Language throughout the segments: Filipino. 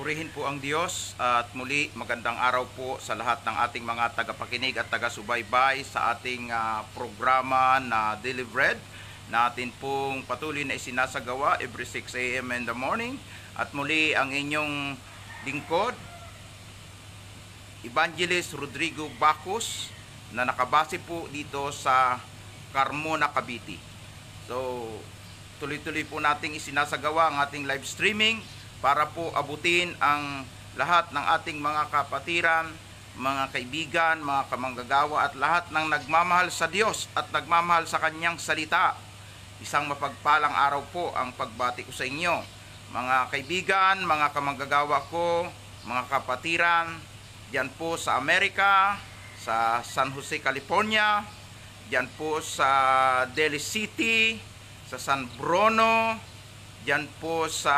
Purihin po ang Diyos at muli magandang araw po sa lahat ng ating mga tagapakinig at taga-subaybay sa ating programa na Daily Bread natin pong patuloy na isinasagawa every 6 a.m. in the morning. At muli ang inyong lingkod, Evangelist Rodrigo Bacus, na nakabase po dito sa Carmona, Cavite. So, tuloy-tuloy po nating isinasagawa ang ating live streaming para po abutin ang lahat ng ating mga kapatiran, mga kaibigan, mga kamanggagawa at lahat ng nagmamahal sa Diyos at nagmamahal sa Kanyang salita. Isang mapagpalang araw po ang pagbati ko sa inyo. Mga kaibigan, mga kamanggagawa ko, mga kapatiran, diyan po sa Amerika, sa San Jose, California, diyan po sa Daly City, sa San Bruno, diyan po sa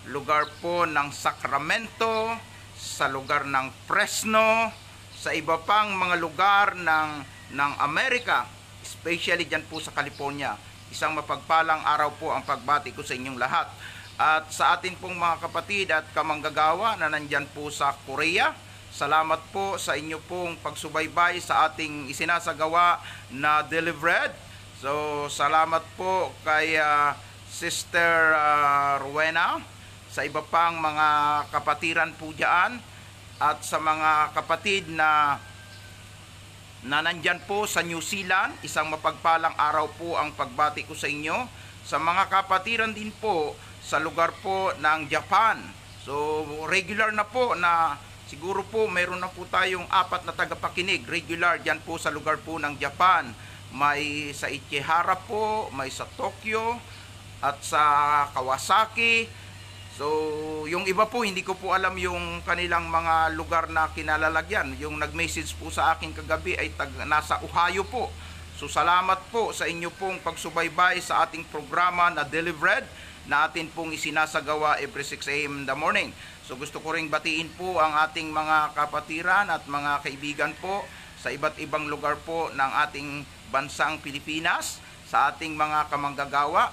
lugar po ng Sacramento, sa lugar ng Fresno, sa iba pang mga lugar ng Amerika, especially dyan po sa California. Isang mapagpalang araw po ang pagbati ko sa inyong lahat. At sa atin pong mga kapatid at kamanggagawa na nandyan po sa Korea, salamat po sa inyo pong pagsubaybay sa ating isinasagawa na Daily Bread. So, salamat po kay Sister Rowena, sa iba pang mga kapatiran po dyan, at sa mga kapatid na nandyan po sa New Zealand. Isang mapagpalang araw po ang pagbati ko sa inyo. Sa mga kapatiran din po sa lugar po ng Japan. So regular na po na siguro po mayroon na po tayong 4 na tagapakinig. Regular dyan po sa lugar po ng Japan. May sa Ichihara po, may sa Tokyo at sa Kawasaki. So, yung iba po, hindi ko po alam yung kanilang mga lugar na kinalalagyan. Yung nag-message po sa akin kagabi ay nasa Ohio po. So, salamat po sa inyo pong pagsubaybay sa ating programa na Daily Bread na atin pong isinasagawa every 6 a.m. in the morning. So, gusto ko ring batiin po ang ating mga kapatiran at mga kaibigan po sa iba't ibang lugar po ng ating bansang Pilipinas, sa ating mga kamanggagawa,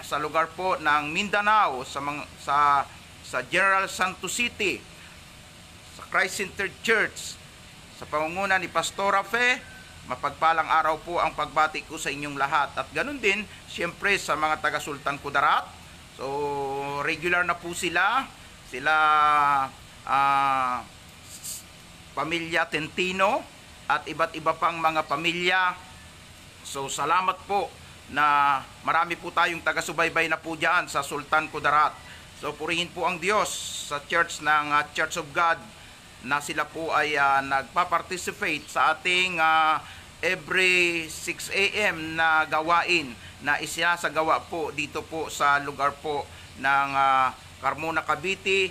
sa lugar po ng Mindanao, sa General Santos City, sa Christ Center Church, sa pangunguna ni Pastora Fe. Mapagpalang araw po ang pagbati ko sa inyong lahat. At ganun din, siyempre sa mga taga Sultan Kudarat. So, regular na po sila pamilya Tentino at iba't iba pang mga pamilya. So, salamat po na marami po tayong taga-subaybay na po dyan sa Sultan Kudarat. So purihin po ang Diyos sa church ng Church of God na sila po ay nagpa-participate sa ating every 6 a.m. na gawain na isinasagawa po dito po sa lugar po ng Carmona, Cavite,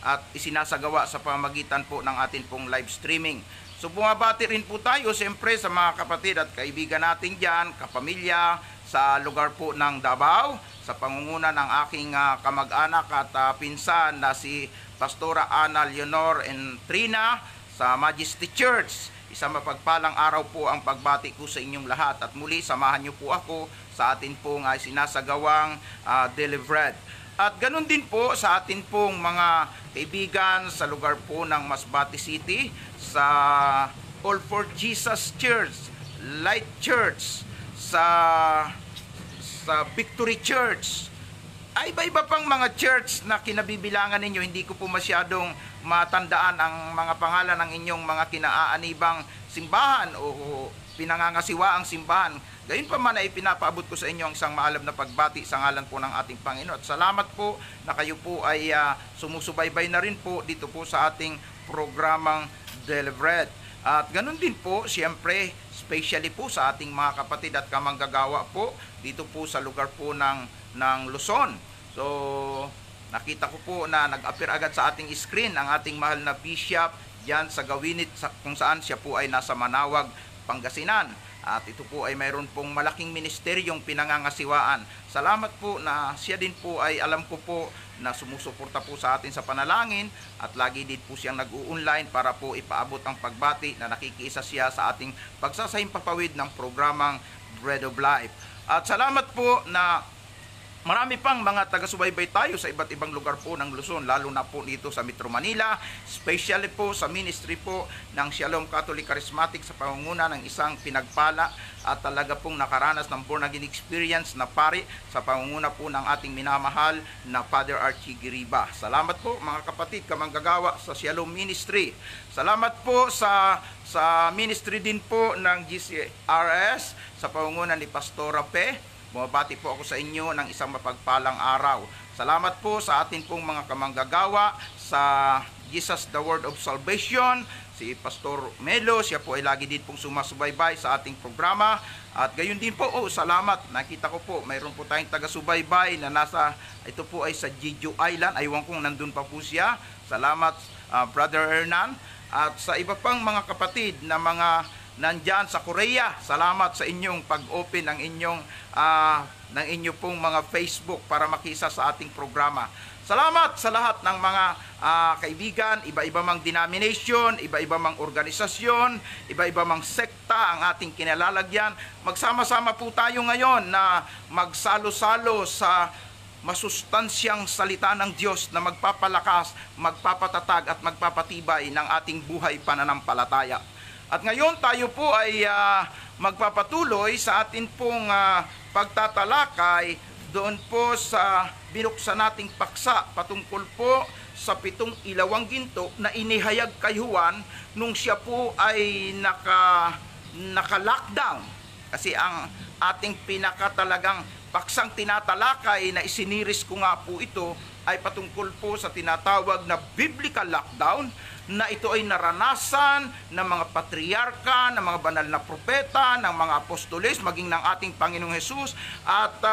at isinasagawa sa pamamagitan po ng atin pong live streaming. So bumabati rin po tayo siyempre sa mga kapatid at kaibigan natin dyan, kapamilya, sa lugar po ng Davao, sa pangunguna ng aking kamag-anak at pinsan na si Pastora Ana Leonor and Trina sa Majesty Church. Isang mapagpalang araw po ang pagbati ko sa inyong lahat. At muli, samahan niyo po ako sa atin pong sinasagawang Daily Bread. At ganun din po sa atin pong mga kaibigan sa lugar po ng Masbate City, sa All for Jesus Church, Light Church, sa Victory Church, ay iba-iba pang mga church na kinabibilangan ninyo. Hindi ko po masyadong matandaan ang mga pangalan ng inyong mga kinaaanibang simbahan o pinangangasiwa ang simbahan. Gayun pa man ay pinapaabot ko sa inyo ang isang maalam na pagbati sa ngalan po ng ating Panginoon. At salamat po na kayo po ay sumusubaybay na rin po dito po sa ating programang Daily Bread. At ganun din po, siyempre, especially po sa ating mga kapatid at kamanggagawa po dito po sa lugar po ng Luzon. So, nakita ko po na nag-appear agad sa ating screen ang ating mahal na bishop diyan sa Gawinit, kung saan siya po ay nasa Manawag, Pangasinan. At ito po ay mayroon pong malaking ministeryong pinangangasiwaan. Salamat po na siya din po ay alam ko po na sumusuporta po sa atin sa panalangin at lagi din po siyang nag-u-online para po ipaabot ang pagbati na nakikiisa siya sa ating pagsasahimpapawid ng programang Bread of Life. At salamat po na Marami pang mga taga-subaybay tayo sa iba't ibang lugar po ng Luzon, lalo na po dito sa Metro Manila, especially po sa ministry po ng Shalom Catholic Charismatic sa pangunguna ng isang pinagpala at talaga pong nakaranas ng born again experience na pari sa pangunguna po ng ating minamahal na Father Archie Giriba. Salamat po mga kapatid, kamanggagawa sa Shalom Ministry. Salamat po sa ministry din po ng GCRS sa pangunguna ni Pastor Rape. Bumabati po ako sa inyo ng isang mapagpalang araw. Salamat po sa atin pong mga kamanggagawa sa Jesus the Word of Salvation, si Pastor Melo, siya po ay lagi din pong sumasubaybay sa ating programa. At gayon din po, salamat. Nakita ko po, mayroon po tayong taga-subaybay na ito po ay sa Jeju Island. Aywan kong nandun pa po siya. Salamat, Brother Hernan. At sa iba pang mga kapatid na mga nandyan sa Korea, salamat sa inyong pag-open ng inyong pong mga Facebook para makisa sa ating programa. Salamat sa lahat ng mga kaibigan, iba-iba mang denomination, iba-iba mang organisasyon, iba-iba mang sekta ang ating kinalalagyan. Magsama-sama po tayo ngayon na magsalo-salo sa masustansyang salita ng Diyos na magpapalakas, magpapatatag at magpapatibay ng ating buhay pananampalataya. At ngayon tayo po ay magpapatuloy sa atin pong pagtatalakay doon po sa binuksan nating paksa patungkol po sa 7 ilawang ginto na inihayag kay Juan nung siya po ay naka-lockdown. Kasi ang ating pinakatalagang paksang tinatalakay na isiniris ko nga po ito ay patungkol po sa tinatawag na biblical lockdown, na ito ay naranasan ng mga patriarka, ng mga banal na propeta, ng mga apostoles, maging ng ating Panginoong Hesus. At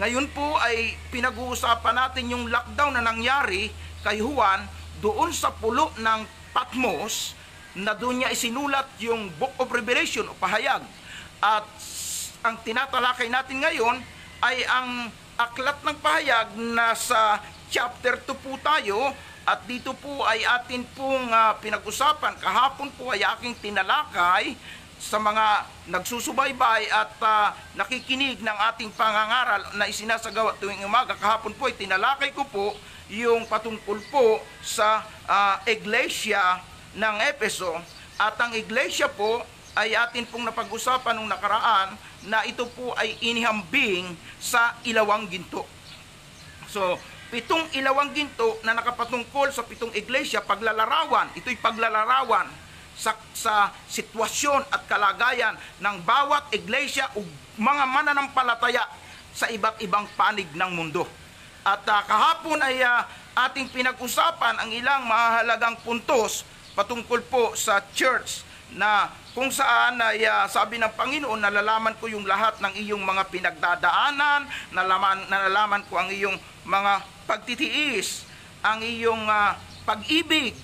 ngayon po ay pinag-uusapan natin yung lockdown na nangyari kay Juan doon sa pulo ng Patmos, na doon niya isinulat yung Book of Revelation o pahayag. At ang tinatalakay natin ngayon ay ang aklat ng pahayag na sa chapter 2 po tayo. At dito po ay atin pong pinag-usapan. Kahapon po ay aking tinalakay sa mga nagsusubaybay at nakikinig ng ating pangangaral na isinasagawa tuwing umaga. Kahapon po ay tinalakay ko po yung patungkol po sa iglesia ng Efeso. At ang iglesia po ay atin pong napag-usapan nung nakaraan na ito po ay inihambing sa ilawang ginto. So, 7 ilawang ginto na nakapatungkol sa 7 iglesia, paglalarawan. Ito'y paglalarawan sa sitwasyon at kalagayan ng bawat iglesia o mga mananampalataya sa iba't ibang panig ng mundo. At kahapon ay ating pinag-usapan ang ilang mahalagang puntos patungkol po sa church, na kung saan ay sabi ng Panginoon, nalalaman ko yung lahat ng iyong mga pinagdadaanan, nalalaman ko ang iyong mga pagtitiis, ang iyong pag-ibig.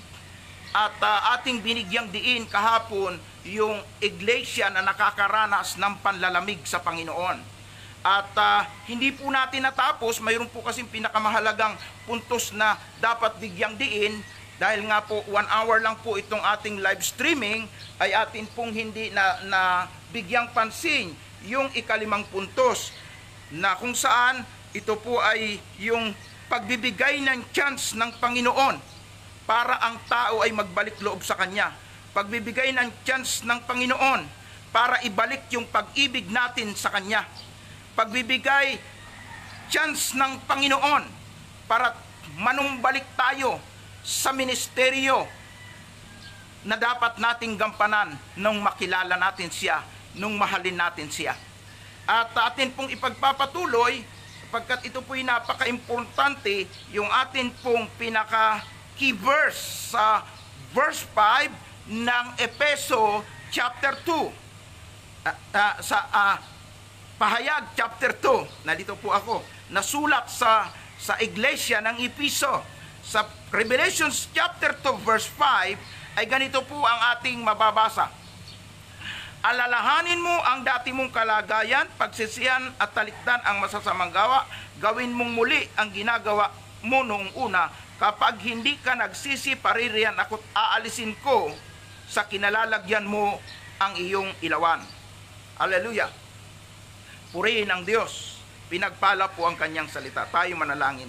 At ating binigyang diin kahapon yung iglesia na nakakaranas ng panlalamig sa Panginoon. At hindi po natin natapos, mayroon po kasing pinakamahalagang puntos na dapat bigyang diin. Dahil nga po 1 hour lang po itong ating live streaming, ay atin pong hindi na bigyang pansin yung ikalimang puntos, na kung saan ito po ay yung pagbibigay ng chance ng Panginoon para ang tao ay magbalik loob sa Kanya. Pagbibigay ng chance ng Panginoon para ibalik yung pag-ibig natin sa Kanya. Pagbibigay chance ng Panginoon para manumbalik tayo sa ministeryo na dapat nating gampanan nung makilala natin siya, nung mahalin natin siya. At atin pong ipagpapatuloy, sapagkat ito po'y napaka-importante, yung atin pong pinaka-key verse sa verse 5 ng Efeso chapter 2. Pahayag chapter 2, nandito po ako, nasulat sa iglesia ng Efeso. Sa Revelation chapter 2 verse 5 ay ganito po ang ating mababasa. Alalahanin mo ang dati mong kalagayan, pagsisihan at talikdan ang masasamang gawa. Gawin mong muli ang ginagawa mo noong una. Kapag hindi ka nagsisi, paririyan ako't aalisin ko sa kinalalagyan mo ang iyong ilawan. Hallelujah. Purihin ang Diyos. Pinagpala po ang kanyang salita. Tayo manalangin.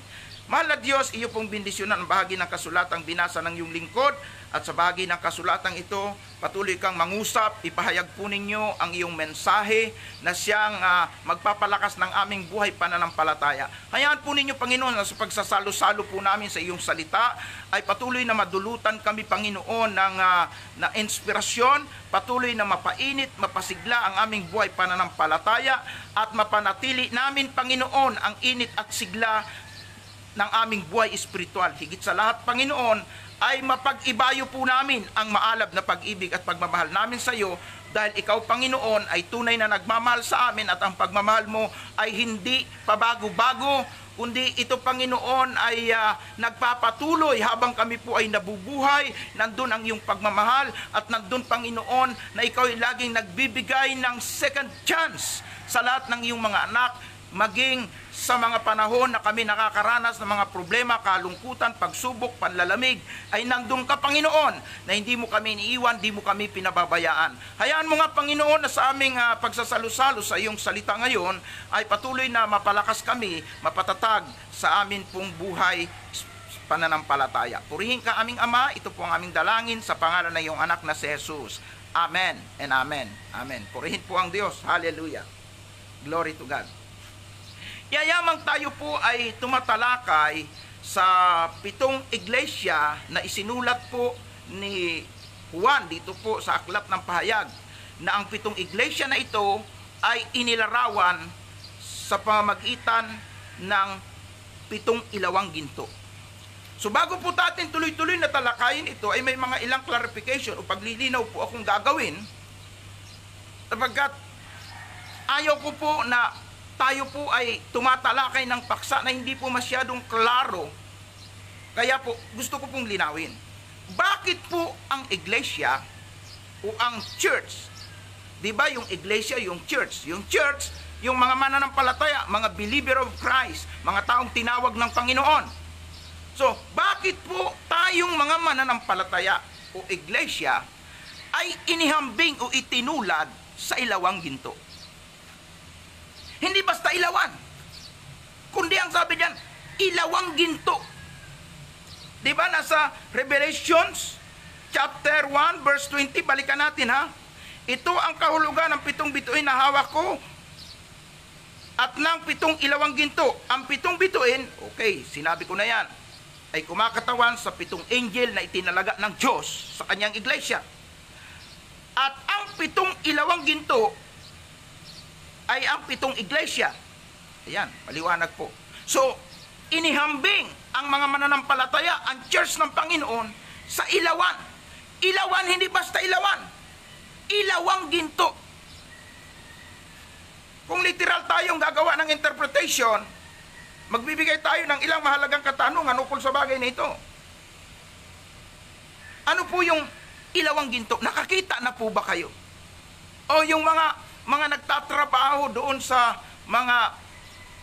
Mahal na Diyos, iyo pong bendisyonan ang bahagi ng kasulatang binasa ng iyong lingkod, at sa bahagi ng kasulatang ito, patuloy kang mangusap, ipahayag po ninyo ang iyong mensahe na siyang magpapalakas ng aming buhay pananampalataya. Hayaan po ninyo, Panginoon, na sa pagsasalo-salo po namin sa iyong salita, ay patuloy na madulutan kami, Panginoon, na inspirasyon, patuloy na mapainit, mapasigla ang aming buhay pananampalataya, at mapanatili namin, Panginoon, ang init at sigla ng aming buhay espiritual. Higit sa lahat, Panginoon, ay mapag-ibayo po namin ang maalab na pag-ibig at pagmamahal namin sa iyo, dahil ikaw, Panginoon, ay tunay na nagmamahal sa amin, at ang pagmamahal mo ay hindi pabago-bago, kundi ito, Panginoon, ay nagpapatuloy habang kami po ay nabubuhay. Nandun ang iyong pagmamahal, at nandun, Panginoon, na ikaw ay laging nagbibigay ng second chance sa lahat ng iyong mga anak, maging sa mga panahon na kami nakakaranas ng mga problema, kalungkutan, pagsubok, panlalamig, ay nandun ka, Panginoon, na hindi mo kami iniiwan, hindi mo kami pinababayaan. Hayaan mo nga, Panginoon, na sa aming pagsasalo-salo sa iyong salita ngayon, ay patuloy na mapalakas kami, mapatatag sa amin pong buhay pananampalataya. Purihin ka, aming Ama, ito po ang aming dalangin sa pangalan ng iyong anak na si Jesus. Amen and amen. Amen. Purihin po ang Diyos. Hallelujah. Glory to God. Yayamang tayo po ay tumatalakay sa 7 iglesia na isinulat po ni Juan dito po sa Aklat ng Pahayag, na ang 7 iglesia na ito ay inilarawan sa pamamagitan ng 7 ilawang ginto. So bago po natin tuloy-tuloy na talakayin ito, ay may mga ilang clarification o paglilinaw po akong gagawin, sapagkat ayaw ko po na tayo po ay tumatalakay ng paksa na hindi po masyadong klaro. Kaya po, gusto ko pong linawin. Bakit po ang iglesia o ang church? Di ba yung iglesia, yung church? Yung church, yung mga mananampalataya, mga believer of Christ, mga taong tinawag ng Panginoon. So, bakit po tayong mga mananampalataya o iglesia ay inihambing o itinulad sa ilawang ginto? Hindi basta ilawan, kundi ang sabi diyan, ilawang ginto. Di ba nasa Revelations chapter 1 verse 20, balikan natin ha. Ito ang kahulugan ng 7 bituin na hawak ko at ng 7 ilawang ginto. Ang 7 bituin, okay, sinabi ko na yan, ay kumakatawan sa 7 angel na itinalaga ng Diyos sa kanyang iglesia. At ang 7 ilawang ginto ay ang 7 iglesia. Ayan, maliwanag po. So, inihambing ang mga mananampalataya, ang church ng Panginoon, sa ilawan. Ilawan, hindi basta ilawan. Ilawang ginto. Kung literal tayong gagawa ng interpretation, magbibigay tayo ng ilang mahalagang katanungan ukol sa bagay na ito. Ano po yung ilawang ginto? Nakakita na po ba kayo? O yung mga nagtatrabaho doon sa mga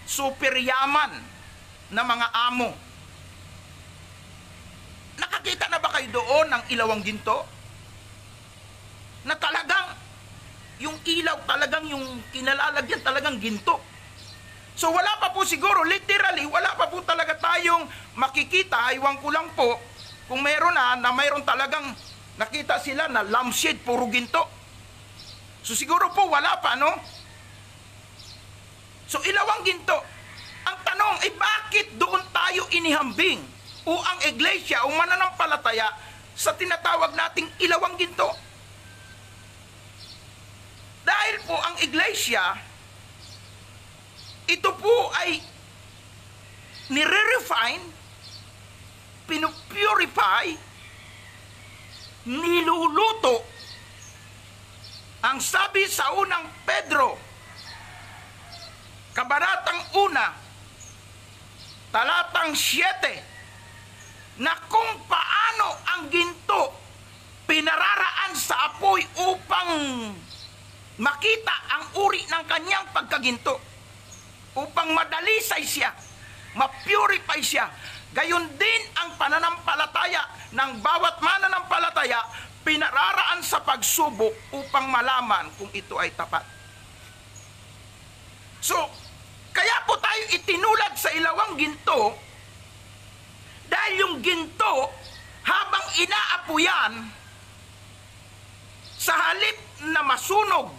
super yaman na mga amo. Nakakita na ba kayo doon ng ilawang ginto? Na talagang, yung ilaw talagang yung kinalalagyan talagang ginto. So wala pa po siguro, literally, wala pa po talaga tayong makikita, iwan ko lang po, kung meron na mayroon talagang nakita sila na lampshade, puro ginto. So siguro po wala pa, no? So ilawang ginto. Ang tanong ay bakit doon tayo inihambing o ang iglesia o mananampalataya sa tinatawag nating ilawang ginto? Dahil po ang iglesia, ito po ay nire-refine, pinupurify, niluluto. Ang sabi sa unang Pedro, kabanatang 1, talatang 7, na kung paano ang ginto pinararaan sa apoy upang makita ang uri ng kanyang pagkaginto, upang madalisay siya, mapurify siya. Gayon din ang pananampalataya ng bawat mananampalataya, pinararaan sa pagsubok upang malaman kung ito ay tapat. So, kaya po ginto, dahil yung ginto, habang inaapuyan, sa halip na masunog,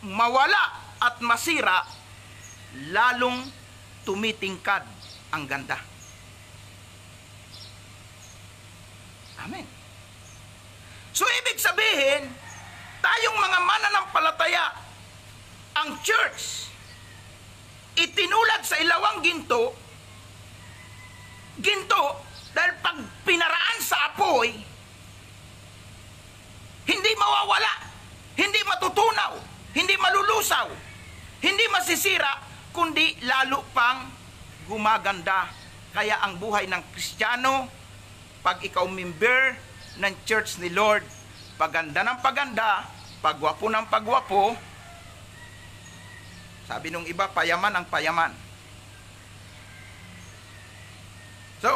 mawala at masira, lalong tumitingkad ang ganda. Amen. So, ibig sabihin, tayong mga mananampalataya, ang church, itinulad sa ilawang ginto, dahil pag pinaraan sa apoy, hindi mawawala, hindi matutunaw, hindi malulusaw, hindi masisira, kundi lalo pang gumaganda. Kaya ang buhay ng Kristiyano, pag ikaw member ng church ni Lord, paganda ng paganda, pagwapo ng pagwapo, sabi nung iba, payaman ang payaman. So,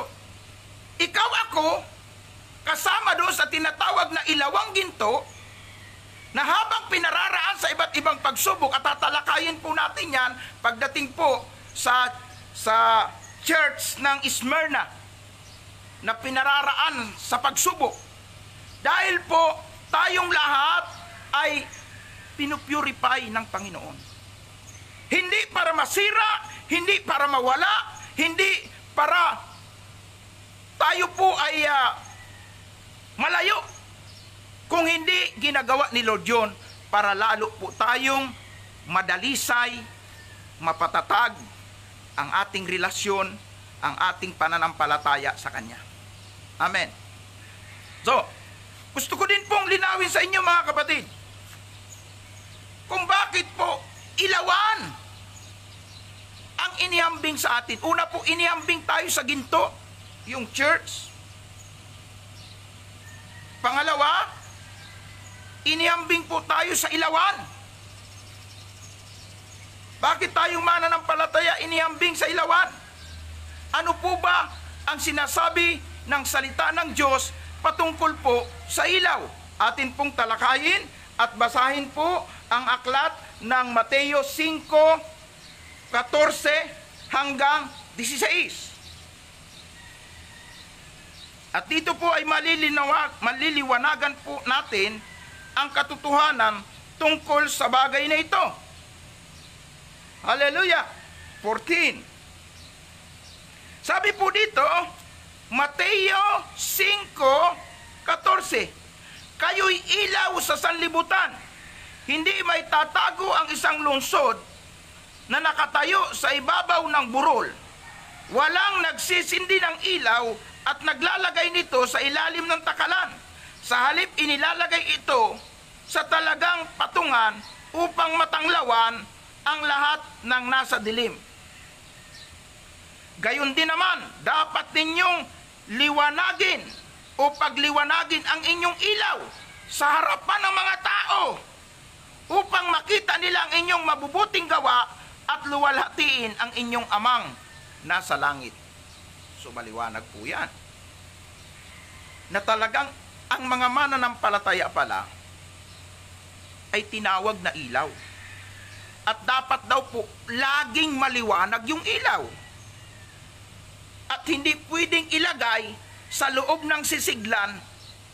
ikaw ako, kasama doon sa tinatawag na ilawang ginto, na habang pinararaan sa iba't ibang pagsubok, at tatalakayin po natin yan pagdating po sa church ng Smyrna, na pinararaan sa pagsubok. Dahil po, tayong lahat ay pinupurify ng Panginoon. Hindi para masira, hindi para mawala, hindi para tayo po ay malayo. Kung hindi ginagawa ni Lord yun, para lalo po tayong madalisay, mapatatag ang ating relasyon, ang ating pananampalataya sa Kanya. Amen. So, gusto ko din pong linawin sa inyo mga kapatid, kung bakit po ilawan ang inihambing sa atin. Una po, inihambing tayo sa ginto, yung church. Pangalawa, inihambing po tayo sa ilawan. Bakit tayong mananampalataya inihambing sa ilawan? Ano po ba ang sinasabi ng salita ng Diyos patungkol po sa ilaw? Atin pong talakayin at basahin po ang aklat ng Mateo 5:14 hanggang 16. At dito po ay maliliwanagan po natin ang katotohanan tungkol sa bagay na ito. Hallelujah! 14. Sabi po dito, Mateo 5:14, kayo'y ilaw sa sanlibutan. Hindi may tatago ang isang lungsod na nakatayo sa ibabaw ng burol. Walang nagsisindi ng ilaw at naglalagay nito sa ilalim ng takalan. Sa halip inilalagay ito sa talagang patungan upang matanglawan ang lahat ng nasa dilim. Gayon din naman, dapat ninyong liwanagin o pagliwanagin ang inyong ilaw sa harapan ng mga tao upang makita nila ang inyong mabubuting gawa at luwalhatiin ang inyong amang nasa langit. So maliwanag po yan. Na talagang ang mga mananampalataya pala ay tinawag na ilaw. At dapat daw po laging maliwanag yung ilaw. At hindi pwedeng ilagay sa loob ng sisiglan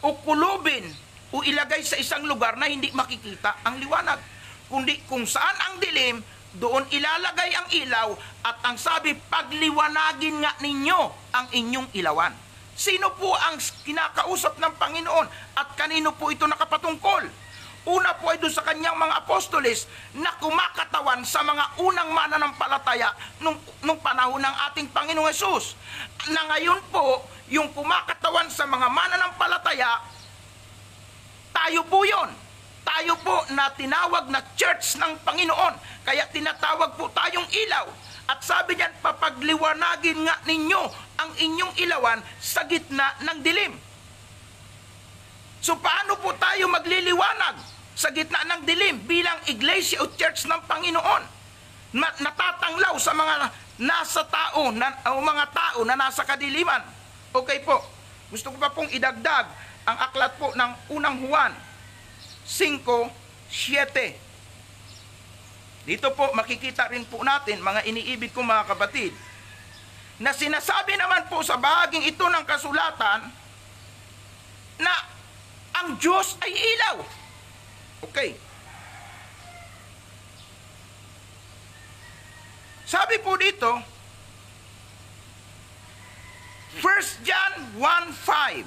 o kulubin o ilagay sa isang lugar na hindi makikita ang liwanag. Kundi kung saan ang dilim, doon ilalagay ang ilaw at ang sabi, pagliwanagin nga ninyo ang inyong ilawan. Sino po ang kinakausap ng Panginoon at kanino po ito nakapatungkol? Una po ay doon sa kanyang mga apostoles na kumakatawan sa mga unang mananampalataya nung panahon ng ating Panginoong Hesus. Na ngayon po, yung kumakatawan sa mga mananampalataya, tayo po yun. Tayo po na tinawag na church ng Panginoon. Kaya tinatawag po tayong ilaw. At sabi niyan, papagliwanagin nga ninyo ang inyong ilawan sa gitna ng dilim. So paano po tayo magliliwanag sa gitna ng dilim bilang iglesia o church ng Panginoon? Natatanglaw sa mga nasa tao, o mga tao na nasa kadiliman. Okay po, gusto ko pa pong idagdag ang aklat po ng unang Juan 5:7. Dito po makikita rin po natin, mga iniibig ko mga kapatid, na sinasabi naman po sa bahaging ito ng kasulatan na ang Diyos ay ilaw. Okay. Sabi po dito, 1 John 1:5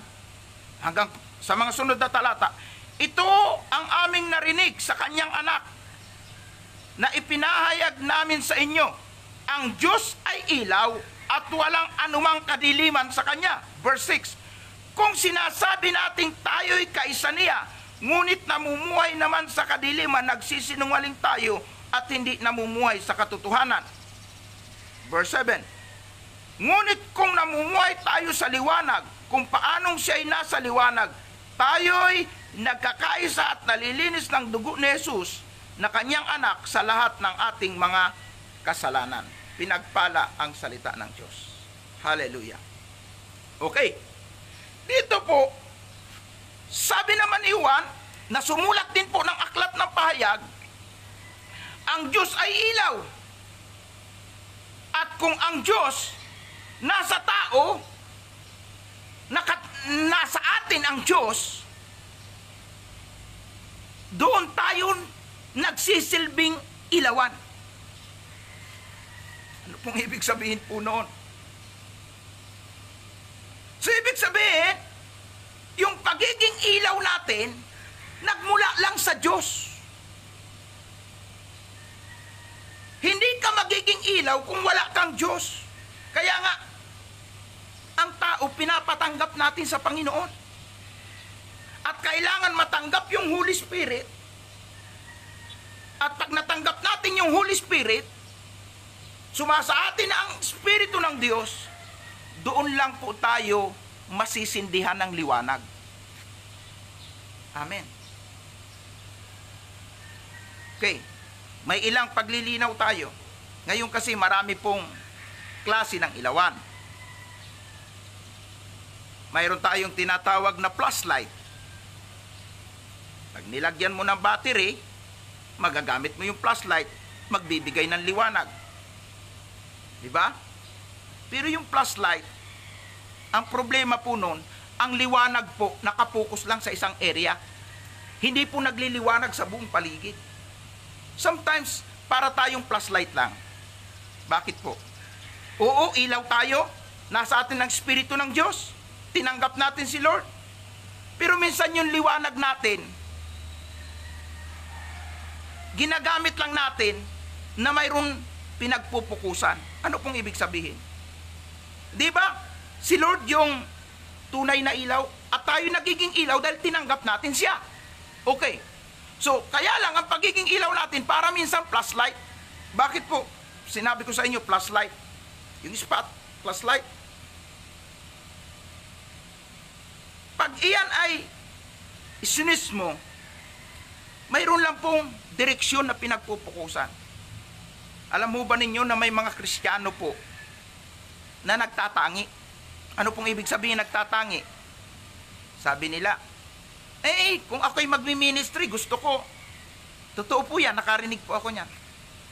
hanggang sa mga sunod na talata, ito ang aming narinig sa kanyang anak na ipinahayag namin sa inyo. Ang Diyos ay ilaw at walang anumang kadiliman sa kanya. Verse 6, kung sinasabi nating tayo'y kaisa niya, ngunit namumuhay naman sa kadiliman, nagsisinungaling tayo at hindi namumuhay sa katotohanan. Verse 7, ngunit kung namumuhay tayo sa liwanag, kung paanong siya'y nasa liwanag, tayo'y nagkakaisa at nalilinis ng dugo ni Jesus na kanyang anak sa lahat ng ating mga kasalanan. Pinagpala ang salita ng Diyos. Hallelujah. Okay. Dito po, sabi naman ni Juan, na sumulat din po ng aklat ng pahayag, ang Diyos ay ilaw. At kung ang Diyos nasa tao, nasa atin ang Diyos, doon tayo nagsisilbing ilawan. Ano pong ibig sabihin po noon? So ibig sabihin, yung pagiging ilaw natin, nagmula lang sa Diyos. Hindi ka magiging ilaw kung wala kang Diyos. Kaya nga, ang tao pinapatanggap natin sa Panginoon. At kailangan matanggap yung Holy Spirit. At pag natanggap natin yung Holy Spirit, sumasa atin ang Espiritu ng Diyos, doon lang po tayo masisindihan ng liwanag. Amen. Okay. May ilang paglilinaw tayo. Ngayon kasi marami pong klase ng ilawan. Mayroon tayong tinatawag na flashlight. Pag nilagyan mo ng battery, magagamit mo yung flashlight, magbibigay ng liwanag. Diba? Pero yung flashlight, ang problema po nun, ang liwanag po nakapokus lang sa isang area. Hindi po nagliliwanag sa buong paligid. Sometimes, para tayong flashlight lang. Bakit po? Oo, ilaw tayo. Nasa atin ang Espiritu ng Diyos. Tinanggap natin si Lord. Pero minsan yung liwanag natin, ginagamit lang natin na mayroon pinagpupukusan. Ano pong ibig sabihin? Di ba? Si Lord yung tunay na ilaw at tayo nagiging ilaw dahil tinanggap natin siya. Okay. So, kaya lang ang pagiging ilaw natin para minsan flashlight. Bakit po? Sinabi ko sa inyo, flashlight. Yung spot, flashlight. Pag iyan ay isinis mo, mayroon lang pong direksyon na pinagpupukusan. Alam mo ba ninyo na may mga Kristiyano po na nagtatangi? Ano pong ibig sabihin nagtatangi? Sabi nila, kung ako'y magmi-ministry, gusto ko. Totoo po yan, nakarinig po ako niyan.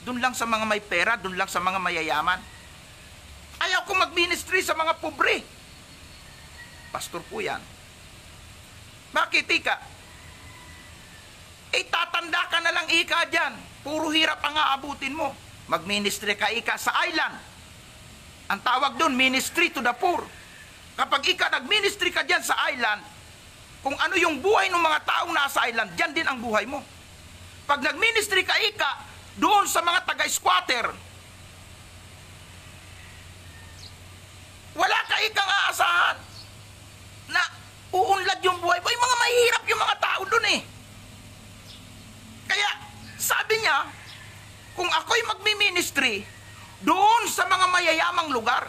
Doon lang sa mga may pera, doon lang sa mga mayayaman. Ayaw ko mag-ministry sa mga pobre. Pastor po yan. Bakit, ika? Tatanda ka na lang, ika, dyan. Puro hirap ang aabutin mo. Mag-ministry ka, ika, sa island. Ang tawag doon, ministry to the poor. Kapag ika, nag-ministry ka dyan sa island, kung ano yung buhay ng mga taong nasa island, dyan din ang buhay mo. Pag nag-ministry ka, ika, doon sa mga taga-squatter, wala ka ikang aasahan na uunlad yung buhay mo. Yung mga mahirap yung mga tao doon eh. Kaya, sabi niya, kung ako'y magmi-ministry, doon sa mga mayayamang lugar,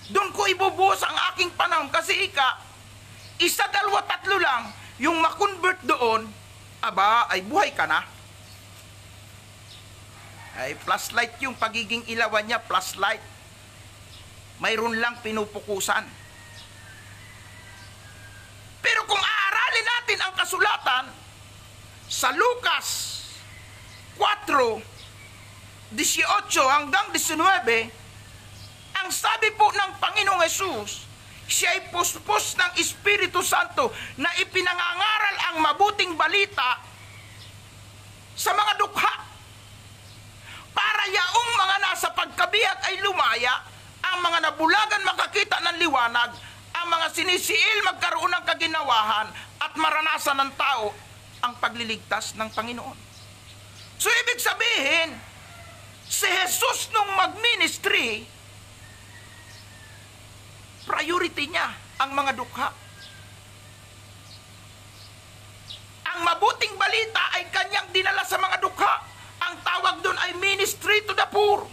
doon ko ibubuhos ang aking panahon kasi ika, 1, 2, 3 lang, yung makonvert doon, aba, ay buhay ka na. Ay, flashlight yung pagiging ilawan niya, flashlight. Mayroon lang pinupukusan. Pero kung aaralin natin ang kasulatan, sa Lucas 4:18 hanggang 19, ang sabi po ng Panginoong Hesus, siya ay puspos ng Espiritu Santo na ipinangangaral ang mabuting balita sa mga dukha. Para yaong mga nasa pagkabihag ay lumaya, ang mga nabulagan makakita ng liwanag, ang mga sinisiil magkaroon ng kaginawahan, at maranasan ng tao ang pagliligtas ng Panginoon. So ibig sabihin, si Jesus nung mag-ministry, priority niya ang mga dukha. Ang mabuting balita ay kanyang dinala sa mga dukha. Ang tawag doon ay ministry to the poor.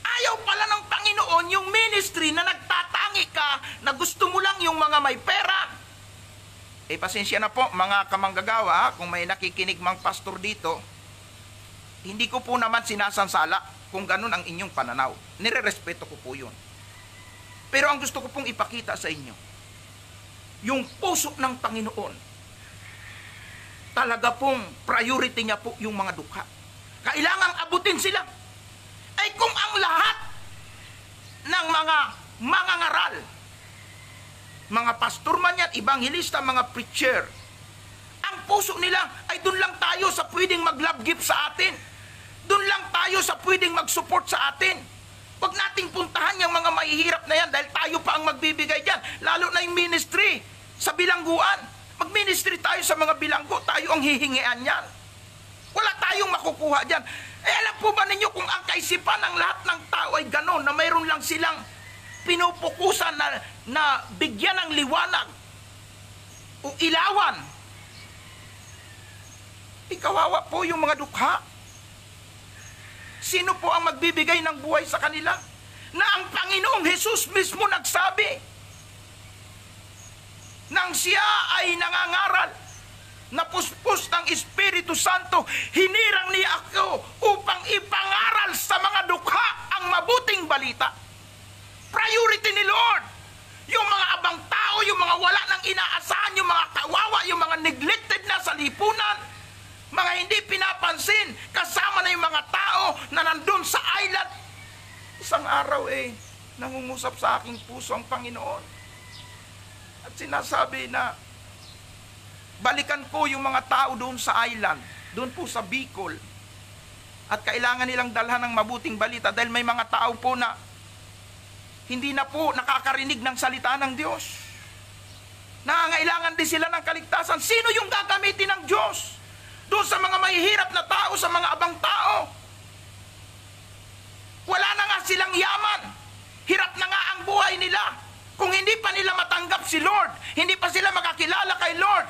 Ayaw pala ng Panginoon yung ministry na nagtatangi ka, na gusto mo lang yung mga may pera. Pasensya na po mga kamanggagawa, kung may nakikinig mang pastor dito, hindi ko po naman sinasansala kung ganun ang inyong pananaw. Nire-respeto ko po yun. Pero ang gusto ko pong ipakita sa inyo, yung puso ng Panginoon, talaga pong priority niya po yung mga dukha. Kailangang abutin sila. Ay kung ang lahat ng mga mangangaral, mga pastor man yan, evangelista, mga preacher, ang puso nila ay doon lang tayo sa pwedeng mag-love gift sa atin. Doon lang tayo sa pwedeng mag-support sa atin. Huwag nating puntahan yung mga mahihirap na yan dahil tayo pa ang magbibigay dyan. Lalo na yung ministry sa bilangguan. Mag-ministry tayo sa mga bilanggo, tayo ang hihingian yan. Wala tayong makukuha dyan. Alam po ba ninyo kung ang kaisipan ng lahat ng tao ay gano'n, na mayroon lang silang pinupukusan na bigyan ng liwanag o ilawan? Ikawawa po yung mga dukha. Sino po ang magbibigay ng buhay sa kanila? Na ang Panginoong Hesus mismo nagsabi, nang siya ay nangangaral, napuspos ng Espiritu Santo, hinirang niya ako upang ipangaral sa mga dukha ang mabuting balita. Priority ni Lord, yung mga abang tao, yung mga wala nang inaasahan, yung mga kawawa, yung mga neglected na sa lipunan, mga hindi pinapansin, kasama na yung mga tao na nandun sa island. Isang araw nangungusap sa aking puso ang Panginoon. At sinasabi na, balikan po yung mga tao doon sa island, doon po sa Bicol. At kailangan nilang dalhan ng mabuting balita dahil may mga tao po na hindi na po nakakarinig ng salita ng Diyos. Nangangailangan din sila ng kaligtasan. Sino yung gagamitin ng Diyos? Doon sa mga mahihirap na tao, sa mga abang tao. Wala na nga silang yaman. Hirap na nga ang buhay nila. Kung hindi pa nila matanggap si Lord, hindi pa sila makakilala kay Lord,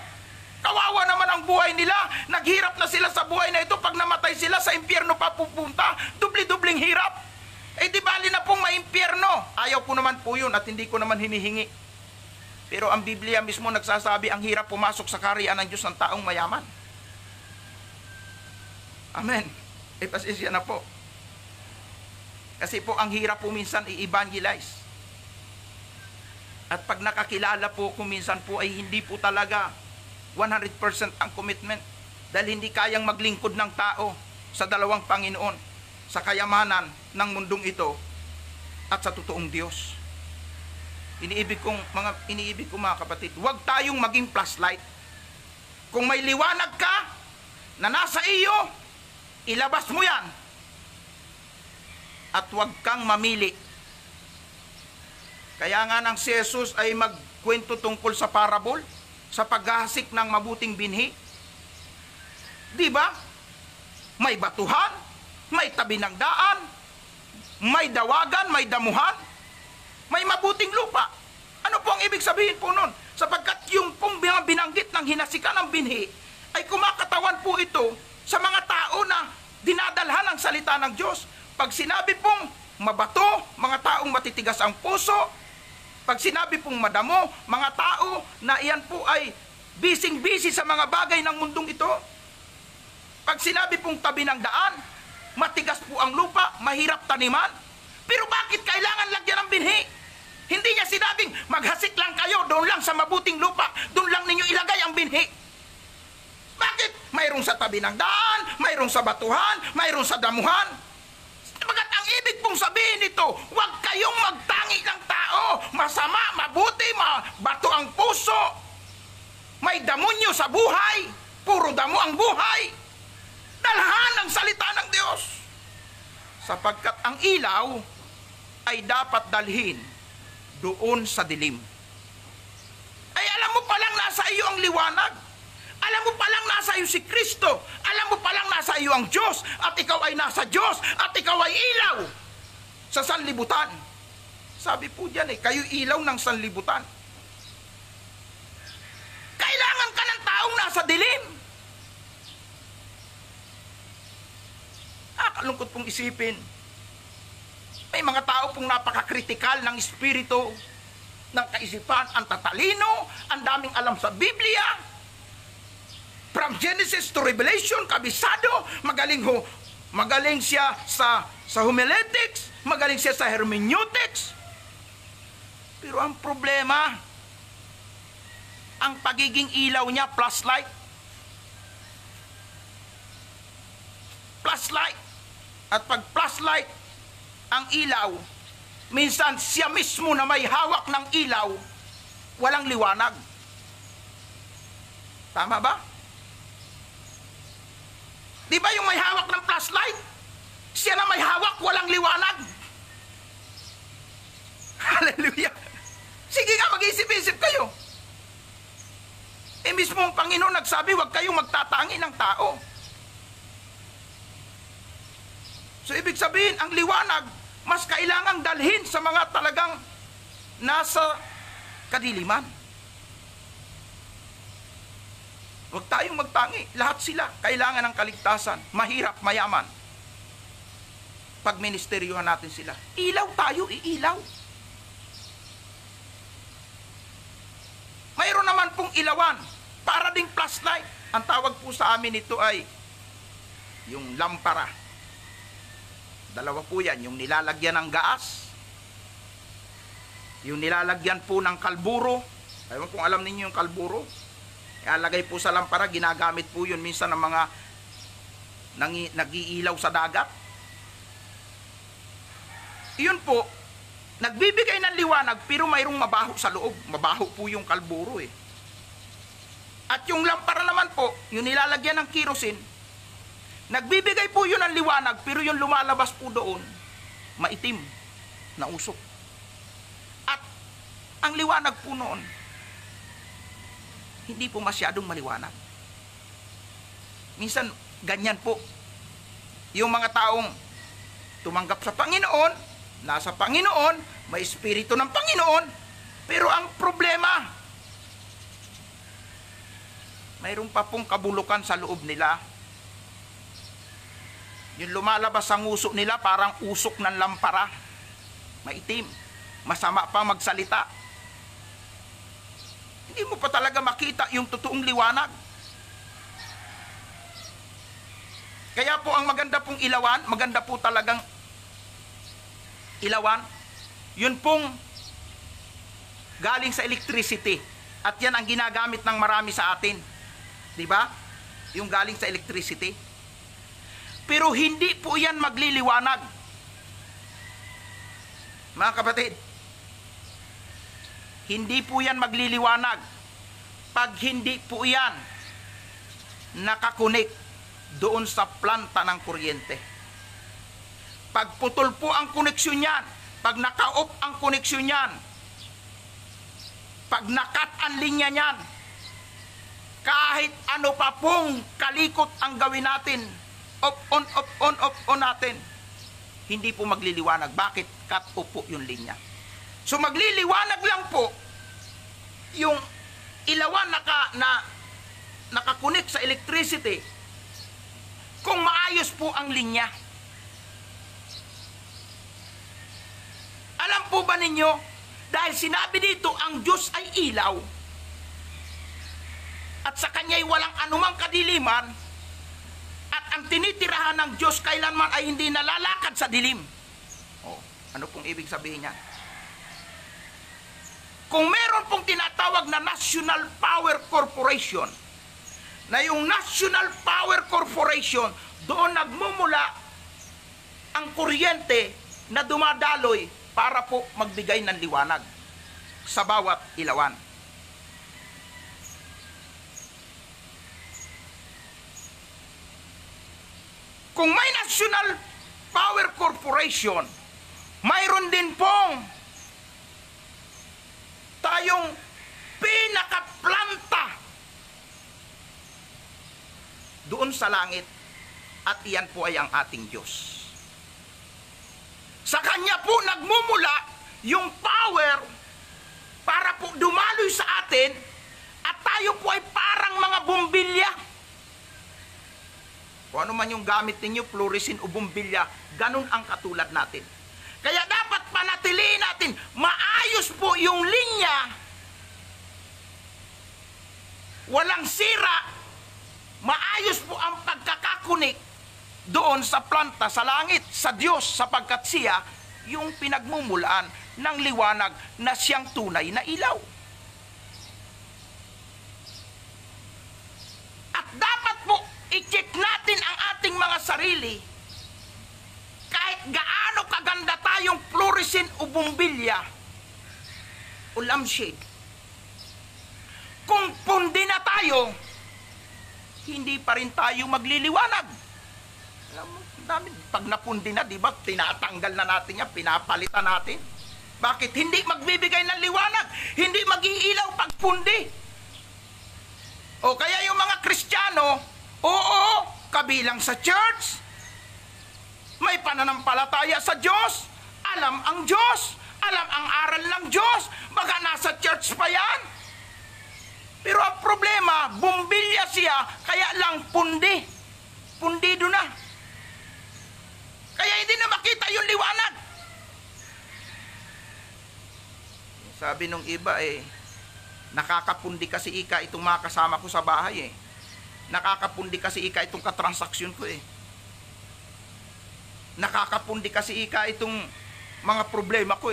kawawa naman ang buhay nila. Naghirap na sila sa buhay na ito. Pag namatay sila, sa impyerno pa pupunta. Dubli-dubling hirap. Di bali na pong maimpyerno. Ayaw ko naman po yun at hindi ko naman hinihingi. Pero ang Biblia mismo nagsasabi, ang hirap pumasok sa kaharian ng Diyos ng taong mayaman. Amen. Pasensya na po. Kasi po ang hirap po minsan i-evangelize. At pag nakakilala po, kung minsan po ay hindi po talaga 100% ang commitment. Dahil hindi kayang maglingkod ng tao sa dalawang Panginoon, sa kayamanan ng mundong ito at sa totoong Diyos. Iniibig ko mga kapatid, huwag tayong maging flashlight. Kung may liwanag ka na nasa iyo, ilabas mo yan. At huwag kang mamili. Kaya nga nang si Jesus ay magkwento tungkol sa parable, sa paghahasik ng mabuting binhi. Di ba? May batuhan, may tabi ng daan, may dawagan, may damuhan, may mabuting lupa. Ano po ang ibig sabihin po nun? Sapagkat yung pong binanggit ng hinasikan ng binhi, ay kumakatawan po ito sa mga tao na dinadalhan ang salita ng Diyos. Pag sinabi pong mabato, mga taong matitigas ang puso. Pag sinabi pong madamo, mga tao na iyan po ay bising-busy sa mga bagay ng mundong ito. Pag sinabi pong tabi ng daan, matigas po ang lupa, mahirap taniman. Pero bakit kailangan lagyan ng binhi? Hindi niya sinabing maghasik lang kayo, doon lang sa mabuting lupa, doon lang ninyo ilagay ang binhi. Bakit? Mayroong sa tabi ng daan, mayroong sa batuhan, mayroong sa damuhan. pong sabihin ito, huwag kayong magtangi ng tao. Masama, mabuti, bato ang puso. May damonyo sa buhay. Puro damo ang buhay. Dalhan ang salita ng Diyos. Sapagkat ang ilaw ay dapat dalhin doon sa dilim. Ay alam mo palang nasa iyo ang liwanag. Alam mo palang nasa iyo si Kristo. Alam mo palang nasa iyo ang Diyos. At ikaw ay nasa Diyos. At ikaw ay ilaw sa sanlibutan. Sabi po diyan kayo ilaw ng sanlibutan. Kailangan ka ng taong nasa dilim. Kalungkot pong isipin. May mga tao pong napakakritikal ng espiritu, ng kaisipan, ang tatalino, ang daming alam sa Biblia. From Genesis to Revelation, kabisado, magaling siya sa homiletics, magaling siya sa hermeneutics. Pero ang problema, ang pagiging ilaw niya, plus light. Plus light. At pag plus light, ang ilaw, minsan siya mismo na may hawak ng ilaw, walang liwanag. Tama ba? Di ba yung may hawak ng flashlight? Siya na may hawak, walang liwanag. Hallelujah. Sige nga, mag-isip-isip kayo. Mismo ang Panginoon nagsabi, huwag kayong magtatangi ng tao. So, ibig sabihin, ang liwanag, mas kailangang dalhin sa mga talagang nasa kadiliman. Huwag tayong magtangi. Lahat sila kailangan ng kaligtasan. Mahirap, mayaman. Pag ministeryohan natin sila. Ilaw tayo, iilaw. Mayroon naman pong ilawan. Para ding flashlight. Ang tawag po sa amin ito ay yung lampara. Dalawa po yan. Yung nilalagyan ng gaas. Yung nilalagyan po ng kalburo. Ayaw kung alam ninyo yung kalburo. Ialagay po sa lampara. Ginagamit po yun minsan ng mga nag-iilaw sa dagat. Iyon po, nagbibigay ng liwanag pero mayroong mabaho sa loob. Mabaho po yung kalburo eh. At yung lampara naman po, yung nilalagyan ng kerosene, nagbibigay po yun ng liwanag pero yung lumalabas po doon, maitim na usok. At ang liwanag po noon, hindi po masyadong maliwanag. Minsan, ganyan po. Yung mga taong tumanggap sa Panginoon, nasa Panginoon, may espiritu ng Panginoon, pero ang problema, mayroon pa pong kabulukan sa loob nila. Yung lumalabas ang usok nila, parang usok ng lampara. Maitim. Masama pa magsalita. Hindi mo pa talaga makita yung totoong liwanag. Kaya po ang maganda pong ilawan, maganda po talagang ilawan, yun pong galing sa electricity. At yan ang ginagamit ng marami sa atin. Diba? Yung galing sa electricity. Pero hindi po yan magliliwanag. Mga kapatid, hindi po yan magliliwanag pag hindi po yan nakakunik doon sa planta ng kuryente. Pag putol po ang koneksyon yan, pag naka-off ang koneksyon yan, pag nakat ang linya niyan, kahit ano pa pong kalikot ang gawin natin, off on natin, hindi po magliliwanag. Bakit? Cut off po yung linya. So magliliwanag lang po yung ilawan nakakunik sa electricity kung maayos po ang linya. Alam po ba ninyo, dahil sinabi dito ang Diyos ay ilaw at sa Kanya'y walang anumang kadiliman, at ang tinitirahan ng Diyos kailanman ay hindi nalalakad sa dilim. Oh, ano pong ibig sabihin niya? Kung meron pong tinatawag na National Power Corporation, na yung National Power Corporation, doon nagmumula ang kuryente na dumadaloy para po magbigay ng liwanag sa bawat ilawan. Kung may National Power Corporation, mayroon din pong tayong pinakaplanta doon sa langit, at iyan po ay ang ating Diyos. Sa Kanya po nagmumula yung power para po dumaloy sa atin, at tayo po ay parang mga bumbilya. Kung ano man yung gamit ninyo, fluorescent o bumbilya, ganun ang katulad natin. Kaya dapat panatiliin natin, maayos po yung linya, walang sira, maayos po ang pagkakakunik doon sa planta, sa langit, sa Diyos, sapagkat siya yung pinagmumulaan ng liwanag na siyang tunay na ilaw. At dapat po i-check natin ang ating mga sarili, kahit gaano kaganda tayong fluorescent o bumbilya o lampshade. Kung pundi na tayo, hindi pa rin tayo magliliwanag. Alam mo, dami, pag napundi na, di ba, tinatanggal na natin yan, pinapalitan natin. Bakit? Hindi magbibigay ng liwanag, hindi mag-iilaw pag pundi. O kaya yung mga Kristiyano, oo, kabilang sa church, may pananampalataya sa Diyos, alam ang Diyos, alam ang aral ng Diyos, baka nasa church pa yan. Pero ang problema, bumbilya siya, kaya lang pundi. Pundido na. Kaya hindi na makita yung liwanag. Sabi nung iba nakakapundi kasi ika itong mga kasama ko sa bahay Nakakapundi kasi ika itong katransaksyon ko Nakakapundi kasi ika itong mga problema ko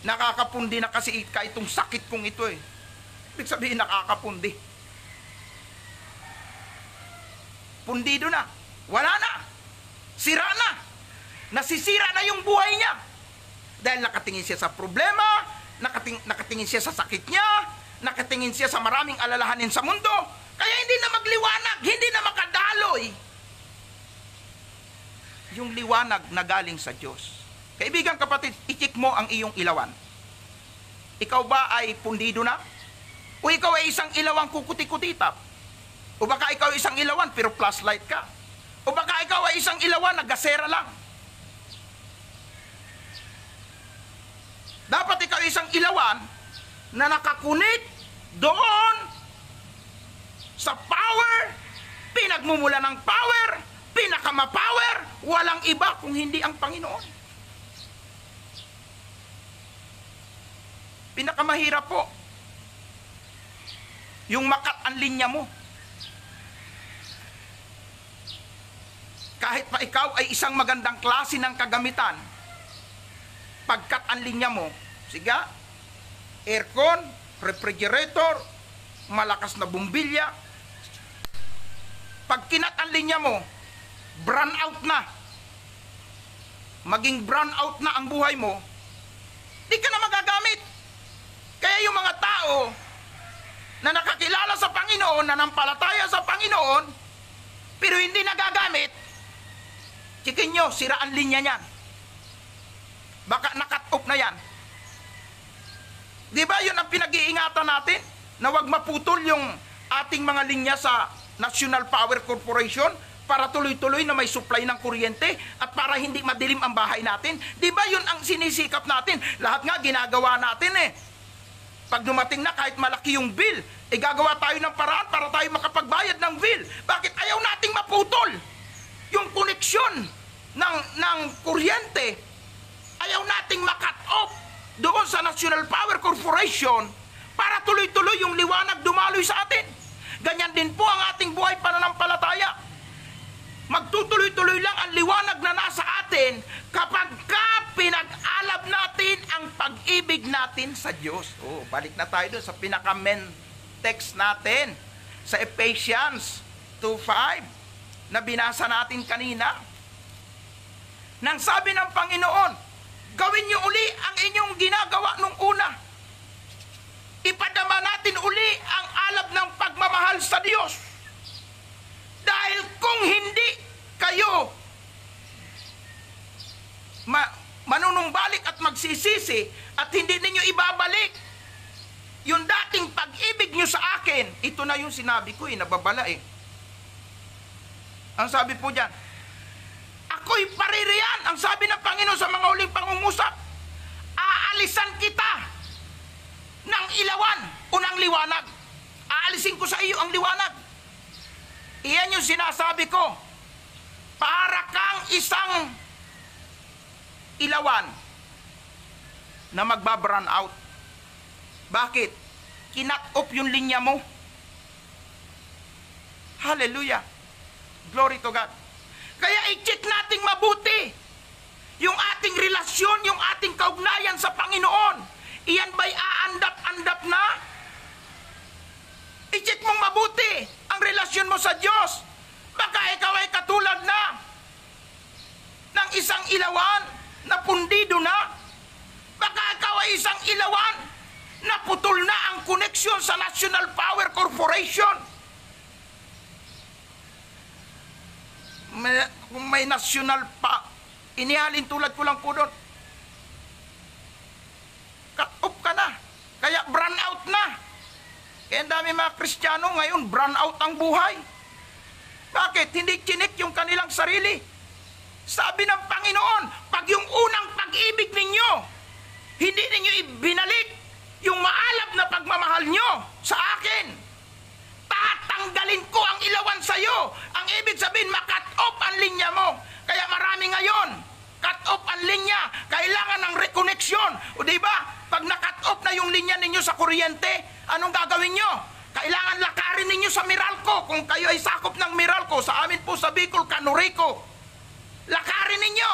Nakakapundi na kasi ika itong sakit kong ito Ibig sabihin nakakapundi. Pundido na. Wala na. Sira na. Nasisira na yung buhay niya. Dahil nakatingin siya sa problema, nakatingin siya sa sakit niya, nakatingin siya sa maraming alalahanin sa mundo, kaya hindi na magliwanag, hindi na makadaloy yung liwanag na galing sa Diyos. Kaibigan kapatid, i-check mo ang iyong ilawan. Ikaw ba ay pundido na? O ikaw ay isang ilawang kukuti-kutitap? O baka ikaw ay isang ilawan pero flashlight ka? O baka ikaw ay isang ilawan na gasera lang? Dapat ikaw ay isang ilawan na nakakunik doon sa power, pinagmumula ng power, pinakama-power, walang iba kung hindi ang Panginoon. Pinakamahirap po yung makat ang linya mo. Kahit pa ikaw ay isang magandang klase ng kagamitan, pagkat ang linya mo, siga, aircon, refrigerator, malakas na bumbilya, pag kinat ang linya mo, brown out na, maging brown out na ang buhay mo, di ka na magagamit. Kaya yung mga tao na nakakilala sa Panginoon, na nampalataya sa Panginoon, pero hindi nagagamit, chikin nyo, sira ang linya niyan. Baka nakat off na yan. Di ba yun ang pinag-iingatan natin? Na wag maputol yung ating mga linya sa National Power Corporation para tuloy-tuloy na may supply ng kuryente at para hindi madilim ang bahay natin. Di ba yun ang sinisikap natin? Lahat nga ginagawa natin Pag dumating na kahit malaki yung bill, gagawa tayo ng paraan para tayo makapagbayad ng bill. Bakit ayaw nating maputol yung koneksyon ng kuryente? Ayaw nating makat off doon sa National Power Corporation para tuloy-tuloy yung liwanag dumaloy sa atin. Ganyan din po ang ating buhay pananampalataya. Magtutuloy-tuloy lang ang liwanag na nasa atin kapag pinag-alab natin ang pag-ibig natin sa Diyos. Balik na tayo doon sa pinaka-main text natin sa Ephesians 2:5 na binasa natin kanina. nang sabi ng Panginoon, gawin niyo uli ang inyong ginagawa nung una. Ipadama natin uli ang alab ng pagmamahal sa Diyos. Dahil kung hindi kayo manunumbalik at magsisisi at hindi ninyo ibabalik yung dating pag-ibig nyo sa akin, ito na yung sinabi ko nababala Ang sabi po dyan, ako'y paririyan, ang sabi ng Panginoon sa mga huling pangungusap, aalisan kita ng ilawan o ng liwanag. Aalisin ko sa iyo ang liwanag. Iyan yung sinasabi ko. Para kang isang ilawan na magba-brown out. Bakit? Kinat off yung linya mo. Hallelujah. Glory to God. Kaya i-check nating mabuti yung ating relasyon, yung ating kaugnayan sa Panginoon. Iyan ba'y aandap-andap na? I-check mong mabuti ang relasyon mo sa Diyos. Baka ikaw ay katulad na ng isang ilawan na pundido na. Baka ikaw ay isang ilawan na putol na ang koneksyon sa National Power Corporation. Kung may national pa, inihalin tulad ko lang po doon. Cut off ka na. Kaya brown out na. Kaya ang dami mga Kristiyano ngayon, brown out ang buhay. Bakit? Hindi chinik yung kanilang sarili. Sabi ng Panginoon, pag yung unang pag-ibig ninyo, hindi ninyo ibinalik yung maalab na pagmamahal nyo sa akin, tatanggalin ko ang ilawan sa iyo. Ang ibig sabihin, makat off ang linya mo. Kaya marami ngayon, cut off ang linya, kailangan ng reconnection. O diba, pag na-cut off na yung linya ninyo sa kuryente, anong gagawin nyo? Kailangan lakarin ninyo sa Meralco. Kung kayo ay sakop ng Meralco, sa amin po sa Bicol, Canorico, lakarin ninyo.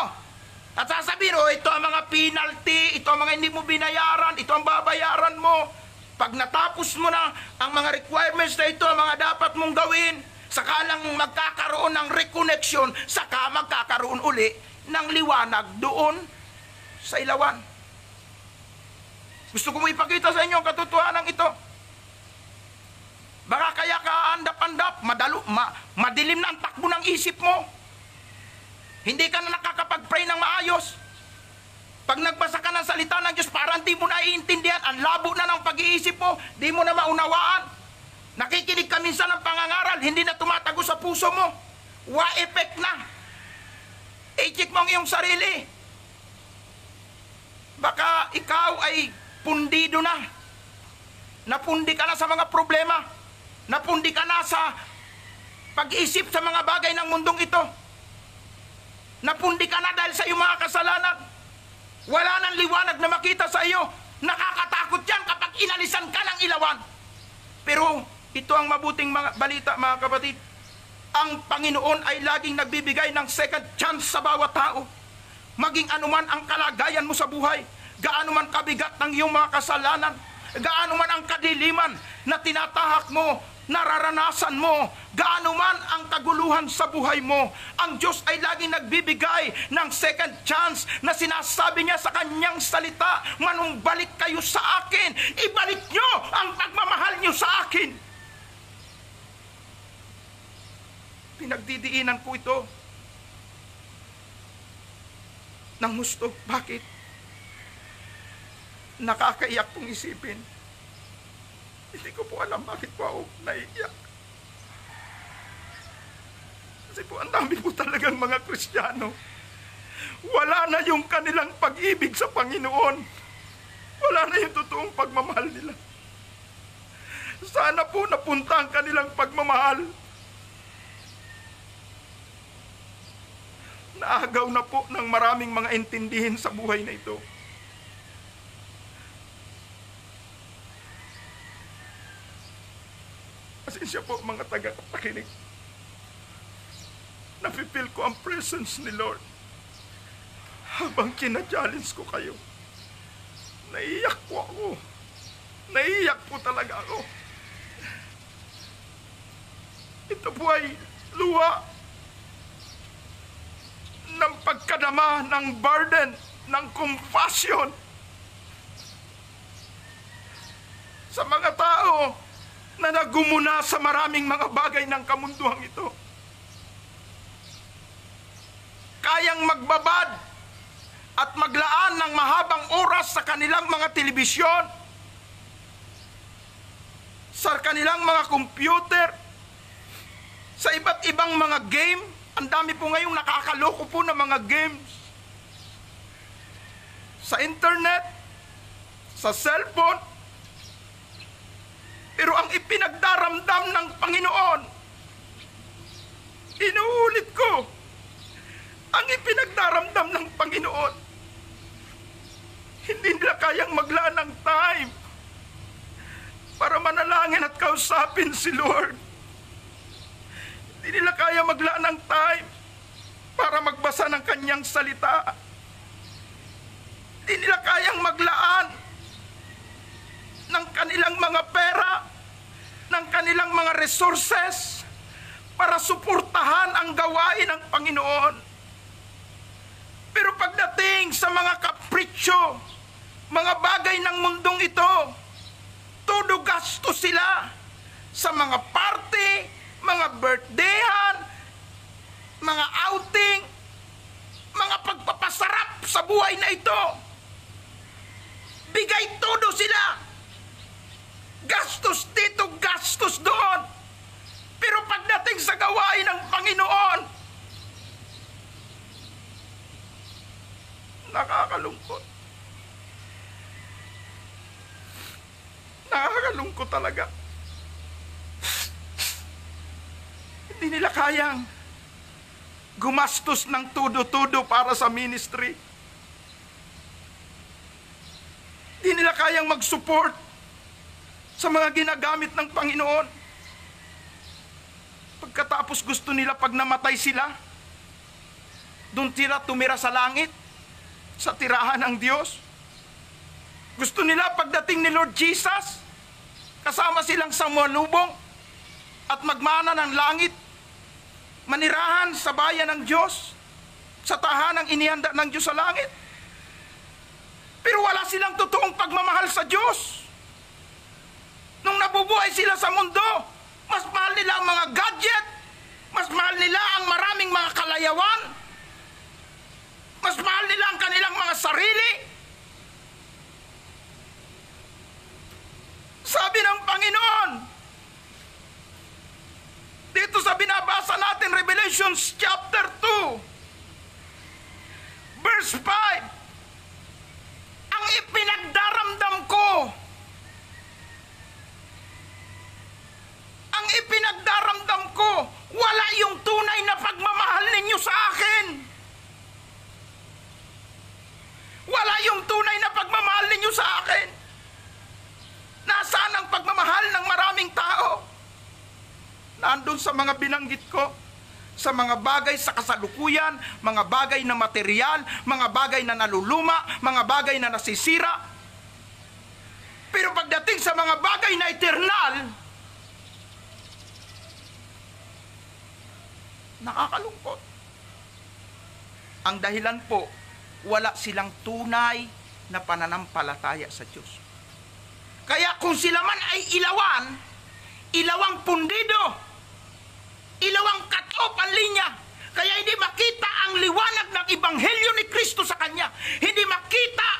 At sasabihin, ito ang mga penalty, ito ang mga hindi mo binayaran, ito ang babayaran mo. Pag natapos mo na ang mga requirements na ito, ang mga dapat mong gawin, saka lang magkakaroon ng reconnection, saka magkakaroon uli ng liwanag doon sa ilawan. Gusto ko mo ipakita sa inyo ang katotohanan ito. Baka kaya ka andap-andap, madilim na ang takbo ng isip mo. Hindi ka na nakakapag-pray ng maayos. Pag nagbasa ka ng salita ng Diyos, parang di mo na iintindihan. Ang labo na ng pag-iisip mo, di mo na maunawaan. Nakikinig ka minsan ng pangangaral, hindi na tumatago sa puso mo. Wa-effect na. I-check mo ang iyong sarili. Baka ikaw ay pundido na. Napundi ka na sa mga problema. Napundi ka na sa pag-isip sa mga bagay ng mundong ito. Napundi ka na dahil sa iyong mga kasalanan. Wala nang liwanag na makita sa iyo. Nakakatakot yan kapag inalisan ka ng ilawan. Pero ito ang mabuting balita, mga kapatid. Ang Panginoon ay laging nagbibigay ng second chance sa bawat tao. Maging anuman ang kalagayan mo sa buhay, gaano man kabigat ng iyong mga kasalanan, gaano man ang kadiliman na tinatahak mo, nararanasan mo, gaano man ang kaguluhan sa buhay mo, ang Diyos ay laging nagbibigay ng second chance na sinasabi niya sa kanyang salita, manumbalik kayo sa akin, ibalik nyo ang pagmamahal nyo sa akin. Pinagdidiinan ko ito ng husto. Bakit? Nakakaiyak kong isipin. Hindi ko po alam bakit po ako naiiyak. Kasi po ang dami po talagang mga Kristiyano. Wala na yung kanilang pag-ibig sa Panginoon. Wala na yung totoong pagmamahal nila. Sana po napunta ang kanilang pagmamahal. Naagaw na po ng maraming mga intindihin sa buhay na ito. Pasensya po mga taga-pakinig. Napipil ko ang presence ni Lord. Habang kina-challenge ko kayo, naiiyak po ako. Naiiyak po talaga ako. Ito po ay luha ng pagkadama ng burden, ng compassion sa mga tao na nagumuna sa maraming mga bagay ng kamunduang ito. Kayang magbabad at maglaan ng mahabang oras sa kanilang mga telebisyon, sa kanilang mga computer, sa iba't ibang mga game. Ang dami po ngayong nakakaloko po ng mga games. Sa internet, sa cellphone. Pero ang ipinagdaramdam ng Panginoon, inuulit ko, ang ipinagdaramdam ng Panginoon, hindi nila kayang maglaan ng time para manalangin at kausapin si Lord. Hindi nila kaya maglaan ng time para magbasa ng kanyang salita. Hindi nila kayang maglaan ng kanilang mga pera, ng kanilang mga resources para suportahan ang gawain ng Panginoon. Pero pagdating sa mga kapritsyo, mga bagay ng mundong ito, todo gasto sila sa mga party, mga birthdayhan, mga outing, mga pagpapasarap sa buhay na ito. Bigay todo sila. Gastos dito, gastos doon. Pero pagdating sa gawain ng Panginoon, nakakalungkot. Nakakalungkot talaga. Hindi nila kayang gumastos ng tudo-tudo para sa ministry. Hindi nila kayang mag-support sa mga ginagamit ng Panginoon. Pagkatapos gusto nila pag namatay sila, doon sila tumira sa langit, sa tirahan ng Diyos. Gusto nila pagdating ni Lord Jesus, kasama silang sa malubong at magmana ng langit, manirahan sa bayan ng Diyos, sa tahanang inihanda ng Diyos sa langit. Pero wala silang totoong pagmamahal sa Diyos. Nung nabubuhay sila sa mundo, mas mahal nila ang mga gadget, mas mahal nila ang maraming mga kalayawan, mas mahal nila ang kanilang mga sarili. Sabi ng Panginoon, dito sa binabasa natin, Revelations chapter 2, verse 5, ang ipinagdaramdam ko, wala yung tunay na pagmamahal ninyo sa akin. Wala yung tunay na pagmamahal ninyo sa akin. Nasaan ang pagmamahal ng maraming tao? Nandun sa mga binanggit ko, sa mga bagay sa kasalukuyan, mga bagay na material, mga bagay na naluluma, mga bagay na nasisira. Pero pagdating sa mga bagay na eternal, nakakalungkot. Ang dahilan po, wala silang tunay na pananampalataya sa Diyos. Kaya kung sila man ay ilawang pundido, ilawang cut-off ang linya, kaya hindi makita ang liwanag ng Ebanghelyo ni Kristo sa kanya, hindi makita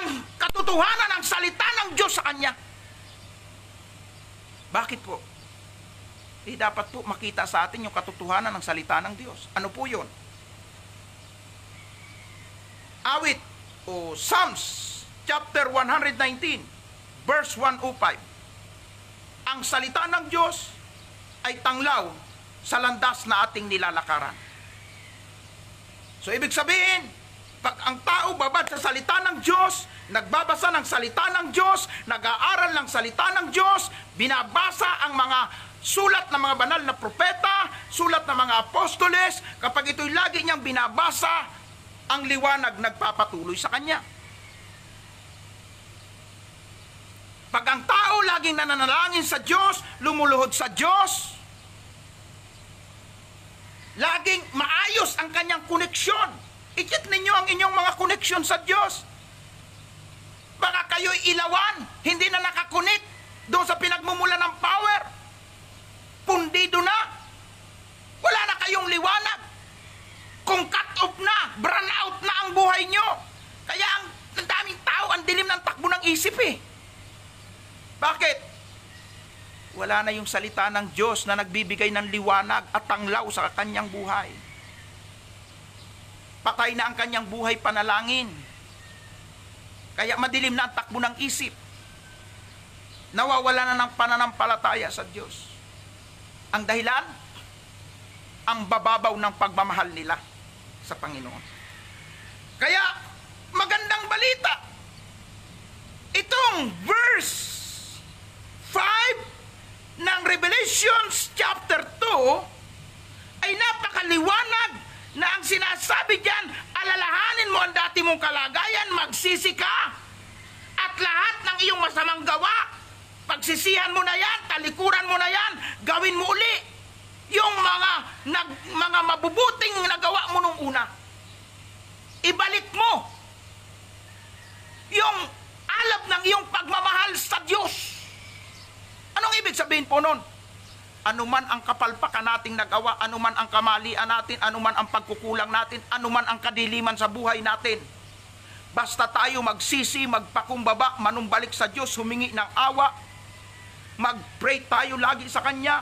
ang katotohanan ng salita ng Diyos sa kanya. Bakit po? Dapat po makita sa atin yung katotohanan ng salita ng Diyos. Ano po yun? Awit o Psalms chapter 119 verse 105. Ang salita ng Diyos ay tanglaw sa landas na ating nilalakaran. So ibig sabihin, pag ang tao babad sa salita ng Diyos, nagbabasa ng salita ng Diyos, nag-aaral ng salita ng Diyos, binabasa ang mga sulat ng mga banal na propeta, sulat ng mga apostoles, kapag ito'y lagi niyang binabasa, ang liwanag nagpapatuloy sa kanya. Pag ang tao laging nananalangin sa Diyos, lumuluhod sa Diyos, laging maayos ang kanyang koneksyon. I-check ninyo ang inyong mga koneksyon sa Diyos. Baka kayo'y ilawan, hindi na nakakunik doon sa pinagmumula ng power. Pundido na. Wala na kayong liwanag. Kung cut off na, burn out na ang buhay nyo. Kaya ang daming tao, ang dilim ng takbo ng isip eh. Bakit? Wala na yung salita ng Diyos na nagbibigay ng liwanag at tanglaw sa kanyang buhay. Patay na ang kanyang buhay panalangin. Kaya madilim na ang takbo ng isip. Nawawala na ng pananampalataya sa Diyos. Ang dahilan, ang bababaw ng pagmamahal nila sa Panginoon. Kaya, magandang balita. Itong verse 5 ng Revelations chapter 2 ay napakaliwanag na ang sinasabi diyan, alalahanin mo ang dati mong kalagayan, magsisi ka, at lahat ng iyong masamang gawa, pagsisihan mo na yan, talikuran mo na yan, gawin mo uli yung mga mabubuting nagawa mo nung una. Ibalik mo yung alab ng iyong pagmamahal sa Diyos. Anong ibig sabihin po nun? Anuman ang kapalpakan nating nagawa, anuman ang kamalian natin, anuman ang pagkukulang natin, anuman ang kadiliman sa buhay natin, basta tayo magsisi, magpakumbaba, manumbalik sa Diyos, humingi ng awa, mag-pray tayo lagi sa Kanya,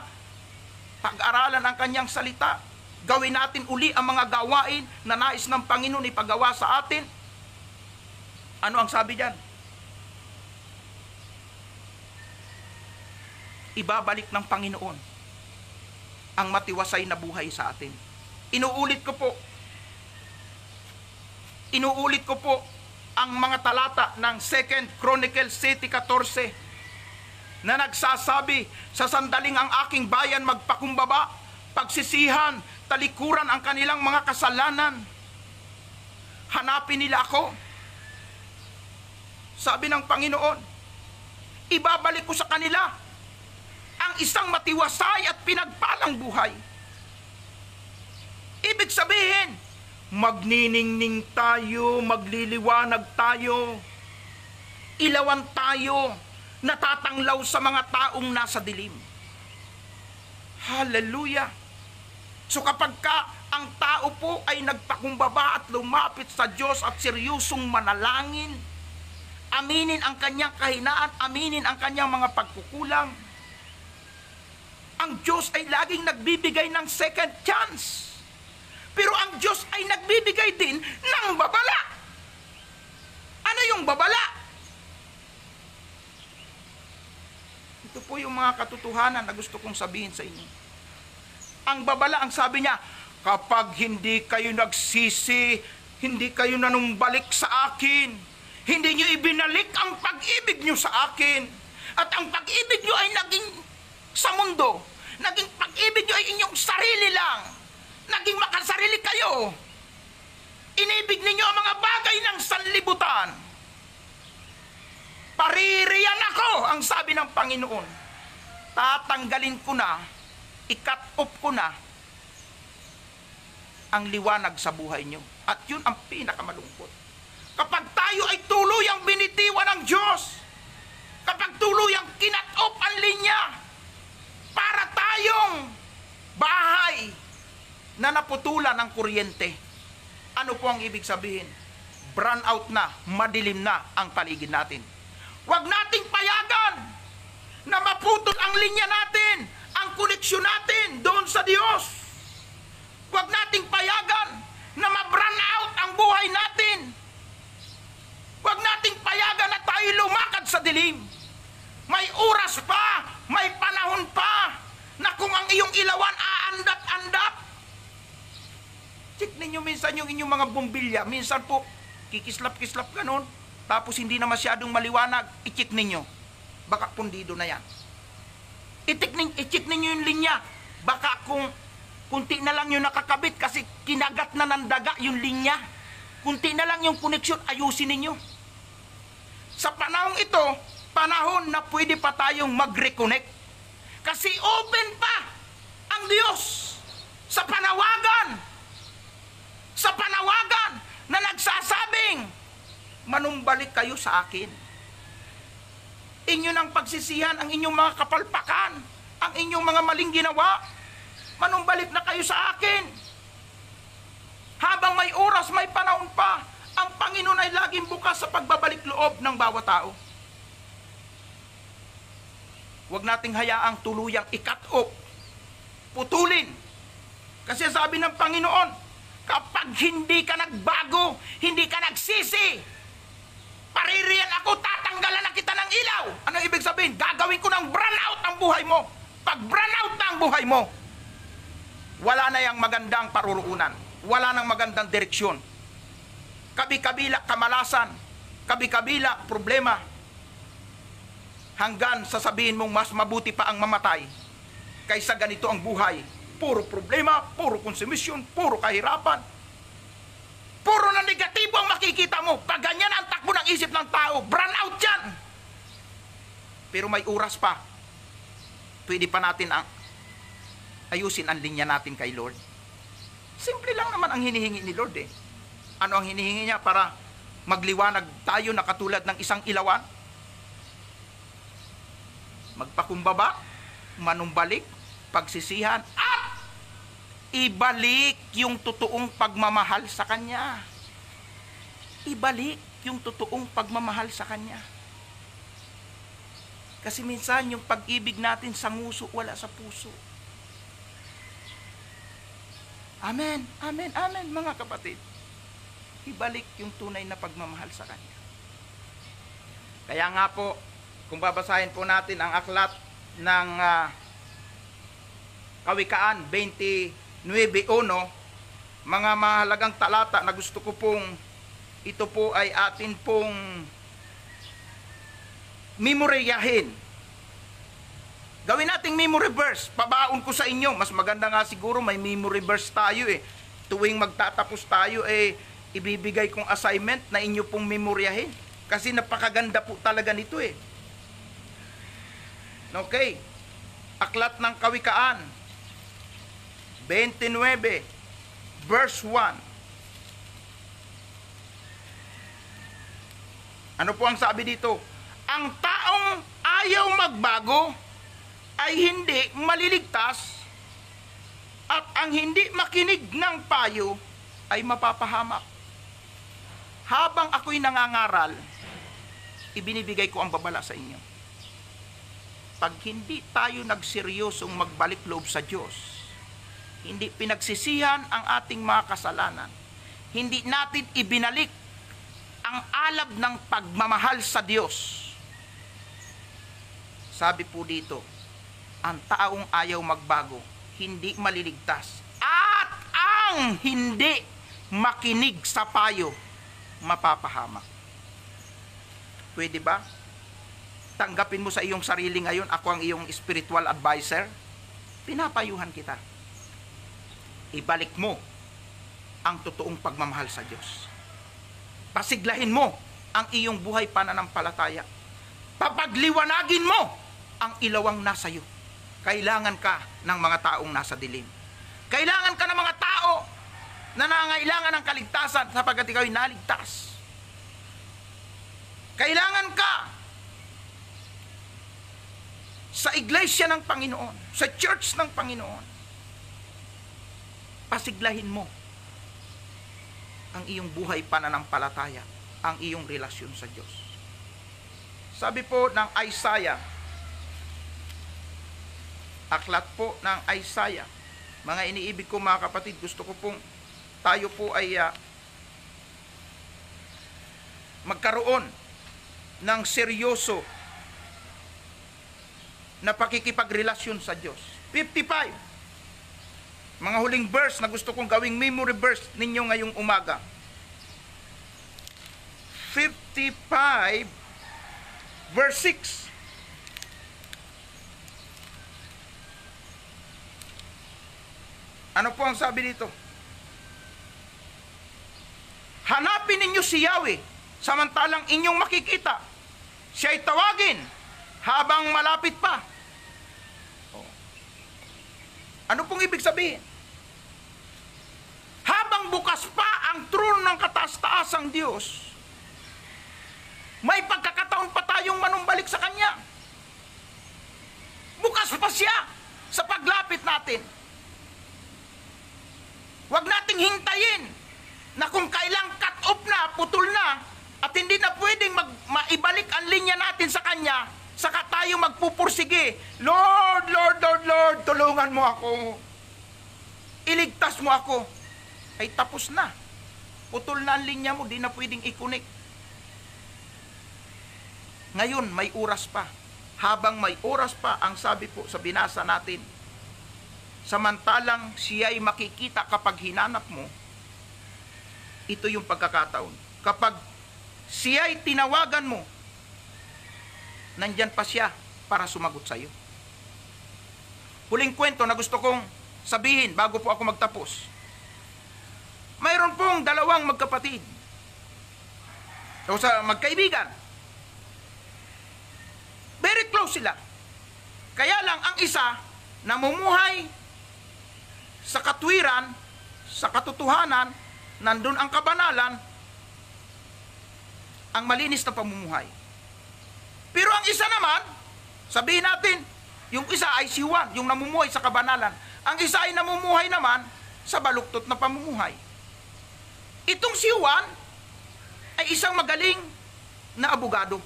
pag-aralan ang Kanyang salita, gawin natin uli ang mga gawain na nais ng Panginoon ipagawa sa atin. Ano ang sabi diyan? Ibabalik ng Panginoon ang matiwasay na buhay sa atin. Inuulit ko po ang mga talata ng 2 Chronicles 7:14 na nagsasabi, sa sandaling ang aking bayan magpakumbaba, pagsisihan, talikuran ang kanilang mga kasalanan, hanapin nila ako. Sabi ng Panginoon, ibabalik ko sa kanila ang isang matiwasay at pinagpalang buhay. Ibig sabihin, magniningning tayo, magliliwanag tayo, ilawan tayo, natatanglaw sa mga taong nasa dilim. Hallelujah! So kapag ang tao po ay nagpakumbaba at lumapit sa Diyos at seryosong manalangin, aminin ang kanyang kahinaan, aminin ang kanyang mga pagkukulang, ang Diyos ay laging nagbibigay ng second chance. Pero ang Diyos ay nagbibigay din ng babala. Ano yung babala? Ito po yung mga katotohanan na gusto kong sabihin sa inyo. Ang babala, ang sabi niya, kapag hindi kayo nagsisi, hindi kayo nanumbalik sa akin, hindi nyo ibinalik ang pag-ibig nyo sa akin, at ang pag-ibig nyo ay naging sa mundo, naging pag-ibig nyo ay inyong sarili lang, naging makasarili kayo, inibig ninyo ang mga bagay ng sanlibutan, paririyan ako, ang sabi ng Panginoon, tatanggalin ko na, i-cut off ko na ang liwanag sa buhay nyo. At yun ang pinakamalungkot. Kapag tayo ay tuluyang binitiwan ng Diyos, kapag tuluyang kinat off ang linya, para tayong bahay na naputulan ng kuryente. Ano po ang ibig sabihin? Brown out na, madilim na ang paligid natin. Huwag nating payagan na maputol ang linya natin, ang koneksyon natin doon sa Diyos. Huwag nating payagan na ma-brown out ang buhay natin. Huwag nating payagan na tayo lumakad sa dilim. May oras pa, may panahon pa, na kung ang iyong ilawan aandap-andap. Check ninyo minsan yung inyong mga bumbilya. Minsan po, kikislap-kislap ganon, tapos hindi na masyadong maliwanag. I-check ninyo. Baka pundido na yan. I-check ninyo yung linya. Baka kung kunti na lang yung nakakabit kasi kinagat na ng daga yung linya. Kunti na lang yung koneksyon, ayusin ninyo. Sa panahong ito, panahon na pwede pa tayong mag-reconnect. Kasi open pa ang Diyos sa panawagan manumbalik kayo sa akin. Inyo nang pagsisihan ang inyong mga kapalpakan, ang inyong mga maling ginawa. Manumbalik na kayo sa akin. Habang may oras, may panahon pa, ang Panginoon ay laging bukas sa pagbabalik loob ng bawat tao. Huwag nating hayaang tuluyang i-cut off, putulin. Kasi sabi ng Panginoon, kapag hindi ka nagbago, hindi ka nagsisi, paririyan ako, tatanggalan na kita ng ilaw. Anong ibig sabihin? Gagawin ko ng burnout ang buhay mo. Pag burnout na ang buhay mo, wala na yung magandang paruroonan. Wala nang magandang direksyon. Kabi-kabila kamalasan, kabi-kabila problema. Hanggang sasabihin mong mas mabuti pa ang mamatay kaysa ganito ang buhay. Puro problema, puro konsumisyon, puro kahirapan. Puro na negatibo ang makikita mo. Pag ganyan ang takbo ng isip ng tao, burn out yan. Pero may oras pa. Pwede pa natin ayusin ang linya natin kay Lord. Simple lang naman ang hinihingi ni Lord eh. Ano ang hinihingi niya para magliwanag tayo na katulad ng isang ilawan? Magpakumbaba, manumbalik, pagsisihan, at ibalik yung totoong pagmamahal sa Kanya. Ibalik yung totoong pagmamahal sa Kanya. Kasi minsan yung pag-ibig natin sa nguso, wala sa puso. Amen, amen, amen mga kapatid. Ibalik yung tunay na pagmamahal sa Kanya. Kaya nga po, kung babasahin po natin ang aklat ng Kawikaan 29:1, mga mahalagang talata na gusto ko pong ito po ay atin pong memoryahin. Gawin nating memory verse. Pabaon ko sa inyo. Mas maganda nga siguro may memory verse tayo eh. Tuwing magtatapos tayo eh, ibibigay kong assignment na inyo pong memoryahin. Kasi napakaganda po talaga nito eh. Okay. Aklat ng Kawikaan 29 verse 1. Ano po ang sabi dito? Ang taong ayaw magbago ay hindi maliligtas, at ang hindi makinig ng payo ay mapapahamak. Habang ako'y nangangaral, ibinibigay ko ang babala sa inyo. Pag hindi tayo nagseryosong magbalik loob sa Diyos, hindi pinagsisihan ang ating mga kasalanan, hindi natin ibinalik ang alab ng pagmamahal sa Diyos, sabi po dito, ang taong ayaw magbago, hindi maliligtas, at ang hindi makinig sa payo, mapapahamak. Pwede ba? Tanggapin mo sa iyong sarili ngayon, ako ang iyong spiritual advisor. Pinapayuhan kita. Ibalik mo ang totoong pagmamahal sa Diyos. Pasiglahin mo ang iyong buhay pananampalataya. Papagliwanagin mo ang ilawang nasa iyo. Kailangan ka ng mga taong nasa dilim. Kailangan ka ng mga tao na nangangailangan ng kaligtasan sapagkat ikaw ay naligtas. Kailangan ka sa iglesia ng Panginoon, sa church ng Panginoon. Pasiglahin mo ang iyong buhay pananampalataya, ang iyong relasyon sa Diyos. Sabi po ng Isaiah, aklat po ng Isaiah, mga iniibig ko mga kapatid, gusto ko pong tayo po ay magkaroon ng seryoso na pakikipagrelasyon sa Diyos. 55, mga huling verse na gusto kong gawing memory verse ninyo ngayong umaga. 55 verse 6. Ano po ang sabi dito? Hanapin ninyo si Yahweh samantalang inyong makikita. Siya'y tawagin habang malapit pa. Ano pong ibig sabihin? Habang bukas pa ang trono ng kataas-taasang Diyos, May pagkakataon pa tayong manumbalik sa Kanya. Bukas pa siya sa paglapit natin. Huwag nating hintayin na kung kailang cut off na, putol na, at hindi na pwedeng maibalik ang linya natin sa Kanya, saka tayo magpupursige. Lord, Lord, Lord, Lord, tulungan mo ako. Iligtas mo ako. Ay tapos na. Putol na ang linya mo, di na pwedeng i-connect. Ngayon, may oras pa. Habang may oras pa, ang sabi po sa binasa natin, samantalang siya'y makikita kapag hinanap mo, ito yung pagkakataon. Kapag siya'y tinawagan mo, nandyan pa siya para sumagot sa iyo. Huling kwento na gusto kong sabihin bago po ako magtapos. Mayroon pong dalawang magkapatid o sa magkaibigan. Very close sila. Kaya lang ang isa namumuhay sa katwiran, sa katotohanan, nandun ang kabanalan, ang malinis na pamumuhay. Pero ang isa naman, sabihin natin, yung isa ay si Juan, yung namumuhay sa kabanalan. Ang isa ay namumuhay naman sa baluktot na pamumuhay. Itong si Juan ay isang magaling na abogado.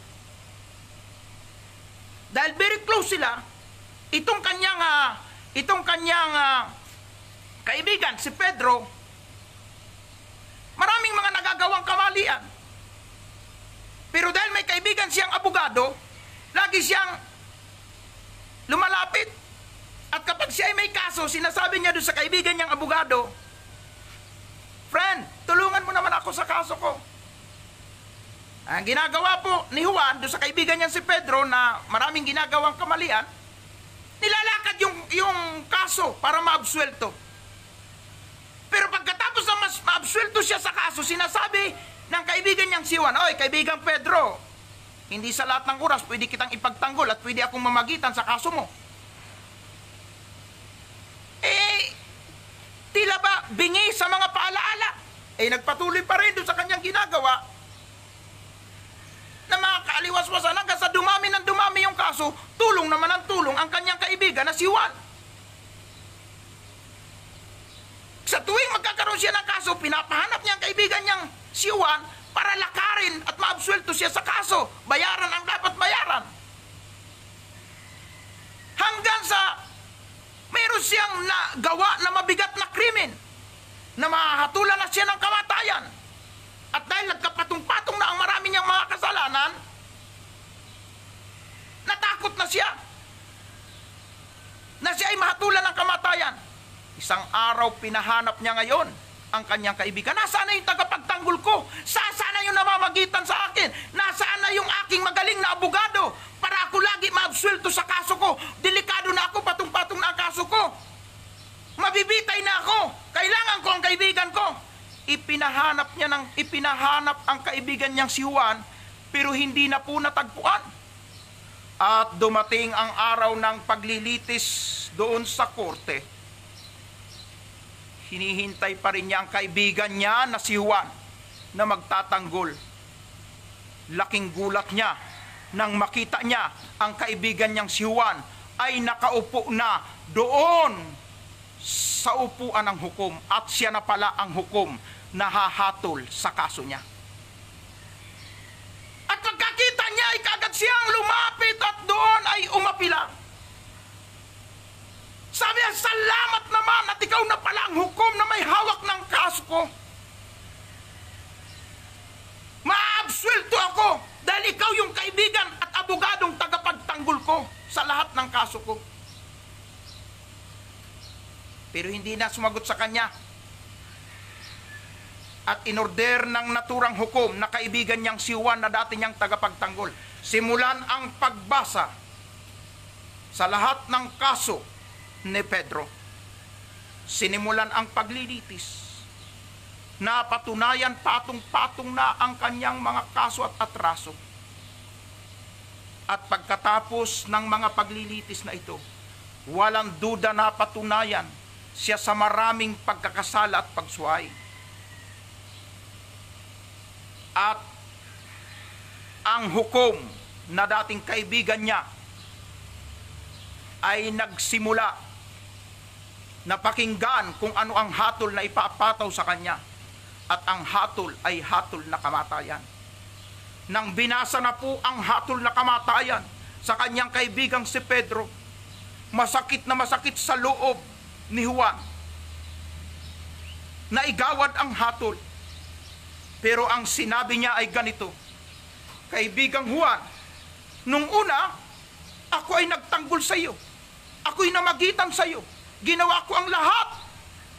Dahil very close sila, itong kanyang kaibigan, si Pedro, maraming mga nagagawang kamalian. Pero dahil may kaibigan siyang abogado, lagi siyang lumalapit. At kapag siya ay may kaso, sinasabi niya doon sa kaibigan niyang abogado, friend, tulungan mo naman ako sa kaso ko. Ang ginagawa po ni Juan doon sa kaibigan niya si Pedro na maraming ginagawang kamalian, nilalakad yung kaso para maabsuelto. Pero pagkatapos na maabsuelto siya sa kaso, sinasabi ng kaibigan niyang si Juan, oy, kaibigan Pedro, hindi sa lahat ng oras pwede kitang ipagtanggol at pwede akong mamagitan sa kaso mo. Tila ba bingi sa mga paalaala? Nagpatuloy pa rin doon sa kanyang ginagawa na mga kaaliwas-wasan hanggang sa dumami ng dumami yung kaso, tulong naman ang tulong ang kanyang kaibigan na si Juan. Sa tuwing magkakaroon siya ng kaso, pinapahanap niya ang kaibigan niyang si Juan para lakarin at maabsuelto siya sa kaso. Bayaran ang dapat bayaran. Hanggang sa meron siyang nagawa na mabigat na krimen na mahahatulan na siya ng kamatayan. At dahil nagkapatong-patong na ang marami niyang mga kasalanan, natakot na siya na siya ay mahatulan ng kamatayan. Isang araw pinahanap niya ngayon ang kanyang kaibigan. Nasaan na yung tagapagtanggol ko? Saan na yung namamagitan sa akin? Nasaan na yung aking magaling na abogado para ako lagi maabsuelto sa kaso ko? Delikado na ako, patong-patong na ang kaso ko. Mabibitay na ako. Kailangan ko ang kaibigan ko. Ipinahanap ang kaibigan niyang si Juan, pero hindi na po natagpuan. At dumating ang araw ng paglilitis doon sa korte. Hinihintay pa rin niya ang kaibigan niya na si Juan na magtatanggol. Laking gulat niya nang makita niya ang kaibigan niyang si Juan ay nakaupo na doon sa upuan ng hukom at siya na pala ang hukom na hahatol sa kaso niya. At pagkakita niya ay kagad siyang lumapit at doon ay umapila. Sabi niya, salamat naman at ikaw na pala ang hukom na may hawak ng kaso ko. Maabsuelto ako dahil ikaw yung kaibigan at abogadong tagapagtanggol ko sa lahat ng kaso ko. Pero hindi na sumagot sa kanya. At inorder ng naturang hukom na kaibigan niyang si Juan na dati niyang tagapagtanggol. Simulan ang pagbasa sa lahat ng kaso ni Pedro. Sinimulan ang paglilitis. Napatunayan patong-patong na ang kanyang mga kaso at atraso. At pagkatapos ng mga paglilitis na ito, walang duda na patunayan siya sa maraming pagkakasala at pagsuway. At ang hukom na dating kaibigan niya ay nagsimula na pakinggan kung ano ang hatol na ipapataw sa kanya. At ang hatol ay hatol na kamatayan. Nang binasa na po ang hatol na kamatayan sa kanyang kaibigang si Pedro, masakit na masakit sa loob ni Juan. Naigawad ang hatol. Pero ang sinabi niya ay ganito, kaibigang Juan, nung una, ako ay nagtanggol sa iyo. Ako'y namagitan sa iyo. Ginawa ko ang lahat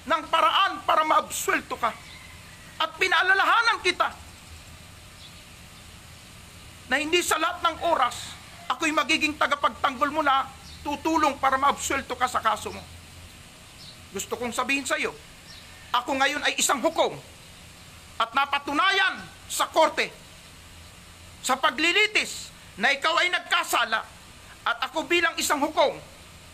ng paraan para maabsuelto ka. At pinaalalahanan kita na hindi sa lahat ng oras ako'y magiging tagapagtanggol mo na tutulong para maabsuelto ka sa kaso mo. Gusto kong sabihin sa iyo, ako ngayon ay isang hukom at napatunayan sa korte sa paglilitis na ikaw ay nagkasala at ako bilang isang hukom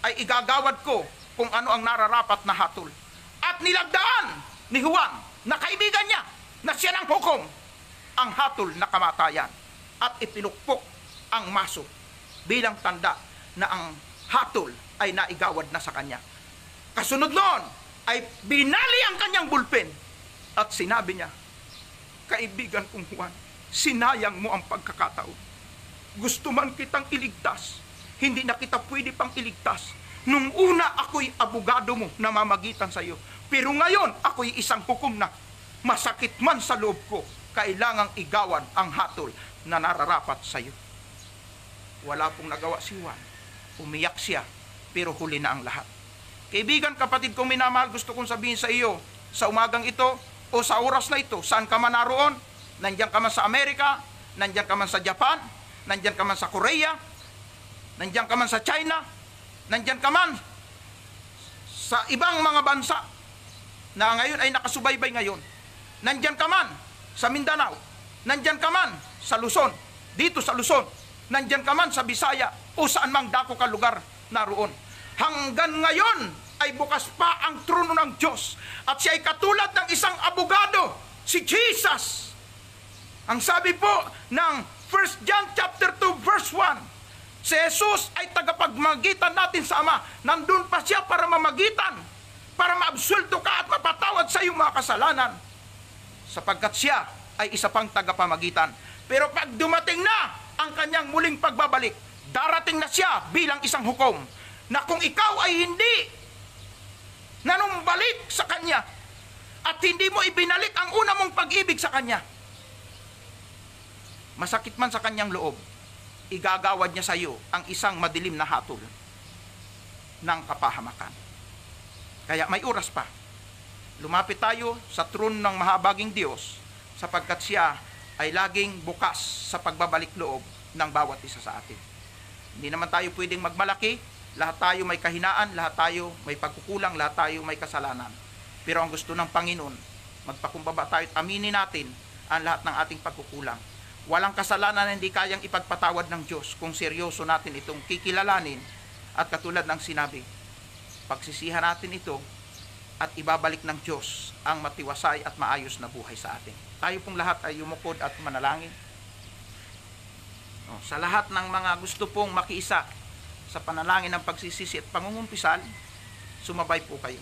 ay igagawad ko kung ano ang nararapat na hatol. At nilagdaan ni Juan na kaibigan niya na siya ng hukom ang hatol na kamatayan at ipinukpok ang maso bilang tanda na ang hatol ay naigawad na sa kanya. Kasunod noon ay binali ang kanyang bulpen at sinabi niya, kaibigan kong Juan, sinayang mo ang pagkakataon. Gusto man kitang iligtas, hindi na kita pwede pang iligtas. Nung una ako'y abogado mo na mamagitan sa iyo. Pero ngayon ako'y isang hukom na. Masakit man sa loob ko, kailangang igawan ang hatol na nararapat sa iyo. Wala pong nagawa si Juan. Umiyak siya, pero huli na ang lahat. Kaibigan, kapatid kong minamahal, gusto kong sabihin sa iyo, sa umagang ito o sa oras na ito, saan ka man naroon, nandiyan ka man sa Amerika, nandiyan ka man sa Japan, nandiyan ka man sa Korea, nandiyan ka man sa China, nandiyan ka man sa ibang mga bansa na ngayon ay nakasubaybay ngayon, nandiyan ka man sa Mindanao, nandiyan ka man sa Luzon, dito sa Luzon, nandiyan ka man sa Bisaya o saan mang dako ka lugar naroon. Hanggang ngayon ay bukas pa ang trono ng Diyos at siya ay katulad ng isang abogado, si Jesus. Ang sabi po ng 1 John chapter 2 verse 1, si Jesus ay tagapagmagitan natin sa Ama. Nandun pa siya para mamagitan, para maabsulto ka at mapatawad sa iyong mga kasalanan. Sapagkat siya ay isa pang tagapamagitan. Pero pag dumating na ang kanyang muling pagbabalik, darating na siya bilang isang hukom na kung ikaw ay hindi nanumbalik sa kanya at hindi mo ibinalik ang una mong pag-ibig sa kanya, masakit man sa kanyang loob, igagawad niya sa iyo ang isang madilim na hatol ng kapahamakan. Kaya may oras pa. Lumapit tayo sa trono ng mahabaging Diyos sapagkat siya ay laging bukas sa pagbabalik loob ng bawat isa sa atin. Hindi naman tayo pwedeng magmalaki. Lahat tayo may kahinaan, lahat tayo may pagkukulang, lahat tayo may kasalanan. Pero ang gusto ng Panginoon, magpakumbaba tayo at aminin natin ang lahat ng ating pagkukulang. Walang kasalanan na hindi kayang ipagpatawad ng Diyos kung seryoso natin itong kikilalanin at katulad ng sinabi, pagsisihan natin ito at ibabalik ng Diyos ang matiwasay at maayos na buhay sa atin. Tayo pong lahat ay yumukod at manalangin. Sa lahat ng mga gusto pong makiisa sa panalangin ng pagsisisi at pangungumpisal, sumabay po kayo.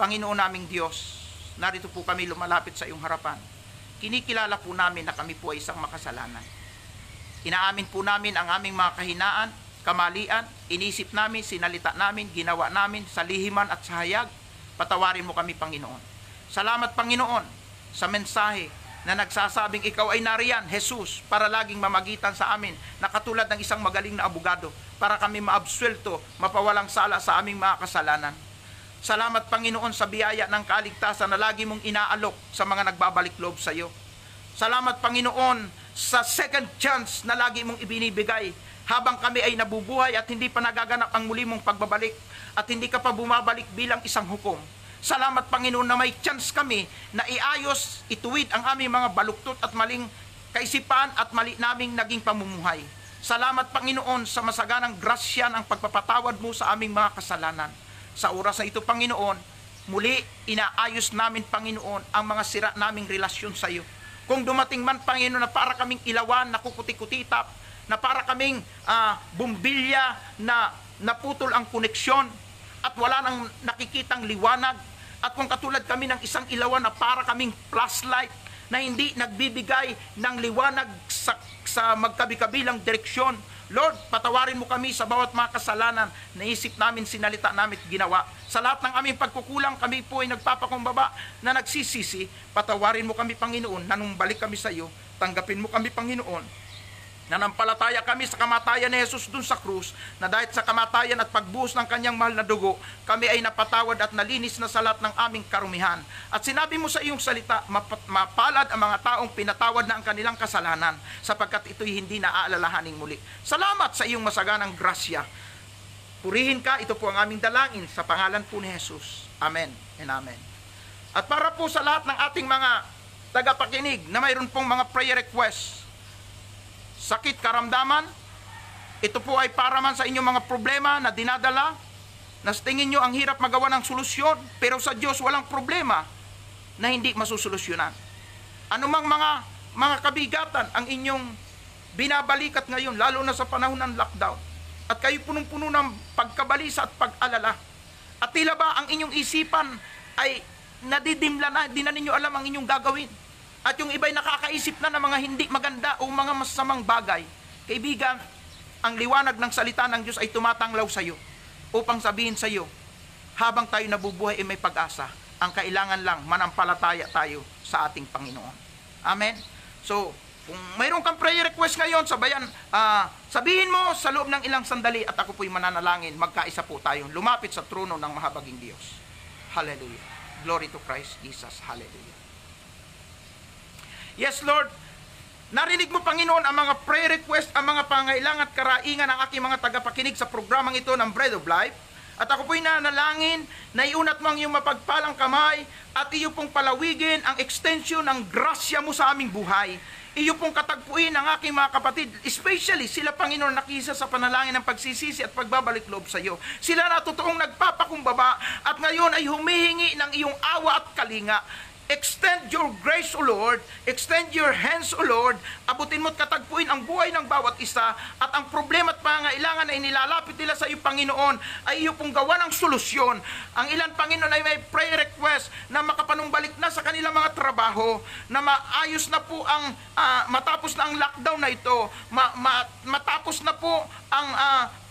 Panginoon naming Diyos, narito po kami lumalapit sa iyong harapan. Kinikilala po namin na kami po ay isang makasalanan. Inaamin po namin ang aming mga kahinaan, kamalian, inisip namin, sinalita namin, ginawa namin, sa lihiman at sa hayag. Patawarin mo kami, Panginoon. Salamat, Panginoon, sa mensahe na nagsasabing ikaw ay nariyan, Jesus, para laging mamagitan sa amin na katulad ng isang magaling na abogado para kami maabsuelto, mapawalang sala sa aming mga kasalanan. Salamat, Panginoon, sa biyaya ng kaligtasan na lagi mong inaalok sa mga nagbabalik loob sa iyo. Salamat, Panginoon, sa second chance na lagi mong ibinibigay habang kami ay nabubuhay at hindi pa nagaganap ang muli mong pagbabalik at hindi ka pa bumabalik bilang isang hukom. Salamat, Panginoon, na may chance kami na iayos, ituwid ang aming mga baluktot at maling kaisipan at mali naming naging pamumuhay. Salamat, Panginoon, sa masaganang grasya ng pagpapatawad mo sa aming mga kasalanan. Sa oras na ito, Panginoon, muli inaayos namin, Panginoon, ang mga sira naming relasyon sa iyo. Kung dumating man, Panginoon, na para kaming ilawan, nakukuti-kutitap, na para kaming bumbilya na naputol ang koneksyon at wala nang nakikitang liwanag, at kung katulad kami ng isang ilawan na para kaming flashlight na hindi nagbibigay ng liwanag sa magkabi-kabilang direksyon, Lord, patawarin mo kami sa bawat mga kasalanan na isip namin, sinalita namin, ginawa. Sa lahat ng aming pagkukulang, kami po ay nagpapakumbaba na nagsisisi. Patawarin mo kami, Panginoon, nanumbalik kami sa iyo. Tanggapin mo kami, Panginoon. Nanampalataya kami sa kamatayan ni Jesus dun sa krus, na dahil sa kamatayan at pagbuhos ng kanyang mahal na dugo, kami ay napatawad at nalinis na sa lahat ng aming karumihan. At sinabi mo sa iyong salita, mapalad ang mga taong pinatawad na ang kanilang kasalanan, sapagkat ito'y hindi na aalalahaning muli. Salamat sa iyong masaganang grasya. Purihin ka, ito po ang aming dalangin sa pangalan po ni Jesus. Amen and amen. At para po sa lahat ng ating mga tagapakinig na mayroon pong mga prayer requests, sakit, karamdaman, ito po ay para man sa inyong mga problema na dinadala, na sa tingin nyo ang hirap magawa ng solusyon, pero sa Diyos walang problema na hindi masusolusyonan. Anumang mga kabigatan ang inyong binabalikat ngayon, lalo na sa panahon ng lockdown, at kayo punong-puno ng pagkabalisa at pag-alala, at tila ba ang inyong isipan ay nadidimla na, di na ninyo alam ang inyong gagawin. At yung iba'y nakakaisip na ng mga hindi maganda o mga masamang bagay. Kaibigan, ang liwanag ng salita ng Diyos ay tumatanglaw sa iyo upang sabihin sa iyo, habang tayo nabubuhay ay may pag-asa. Ang kailangan lang, manampalataya tayo sa ating Panginoon. Amen? So, kung mayroon kang prayer request ngayon, sabihin mo sa loob ng ilang sandali at ako po'y mananalangin, magkaisa po tayo, lumapit sa trono ng mahabaging Diyos. Hallelujah. Glory to Christ Jesus. Hallelujah. Yes, Lord, narinig mo, Panginoon, ang mga prayer request, ang mga pangailangan at karaingan ng aking mga tagapakinig sa programang ito ng Bread of Life. At ako po'y nanalangin na iunat mo ang iyong mapagpalang kamay at iyo pong palawigin ang extension ng grasya mo sa aming buhay. Iyo pong katagpuin ang aking mga kapatid, especially sila, Panginoon, nakisa sa panalangin ng pagsisisi at pagbabalik loob sa iyo. Sila na totoong nagpapakumbaba at ngayon ay humihingi ng iyong awa at kalinga. Extend your grace, O Lord. Extend your hands, O Lord. Abutin mo at katagpuin ang buhay ng bawat isa. At ang problema at pangailangan na inilalapit nila sa iyo, Panginoon, ay iyo pong gawa ng solusyon. Ang ilan, Panginoon, ay may prayer request na makapanumbalik na sa kanilang mga trabaho, na maayos na po ang, matapos na ang lockdown na ito, matapos na po ang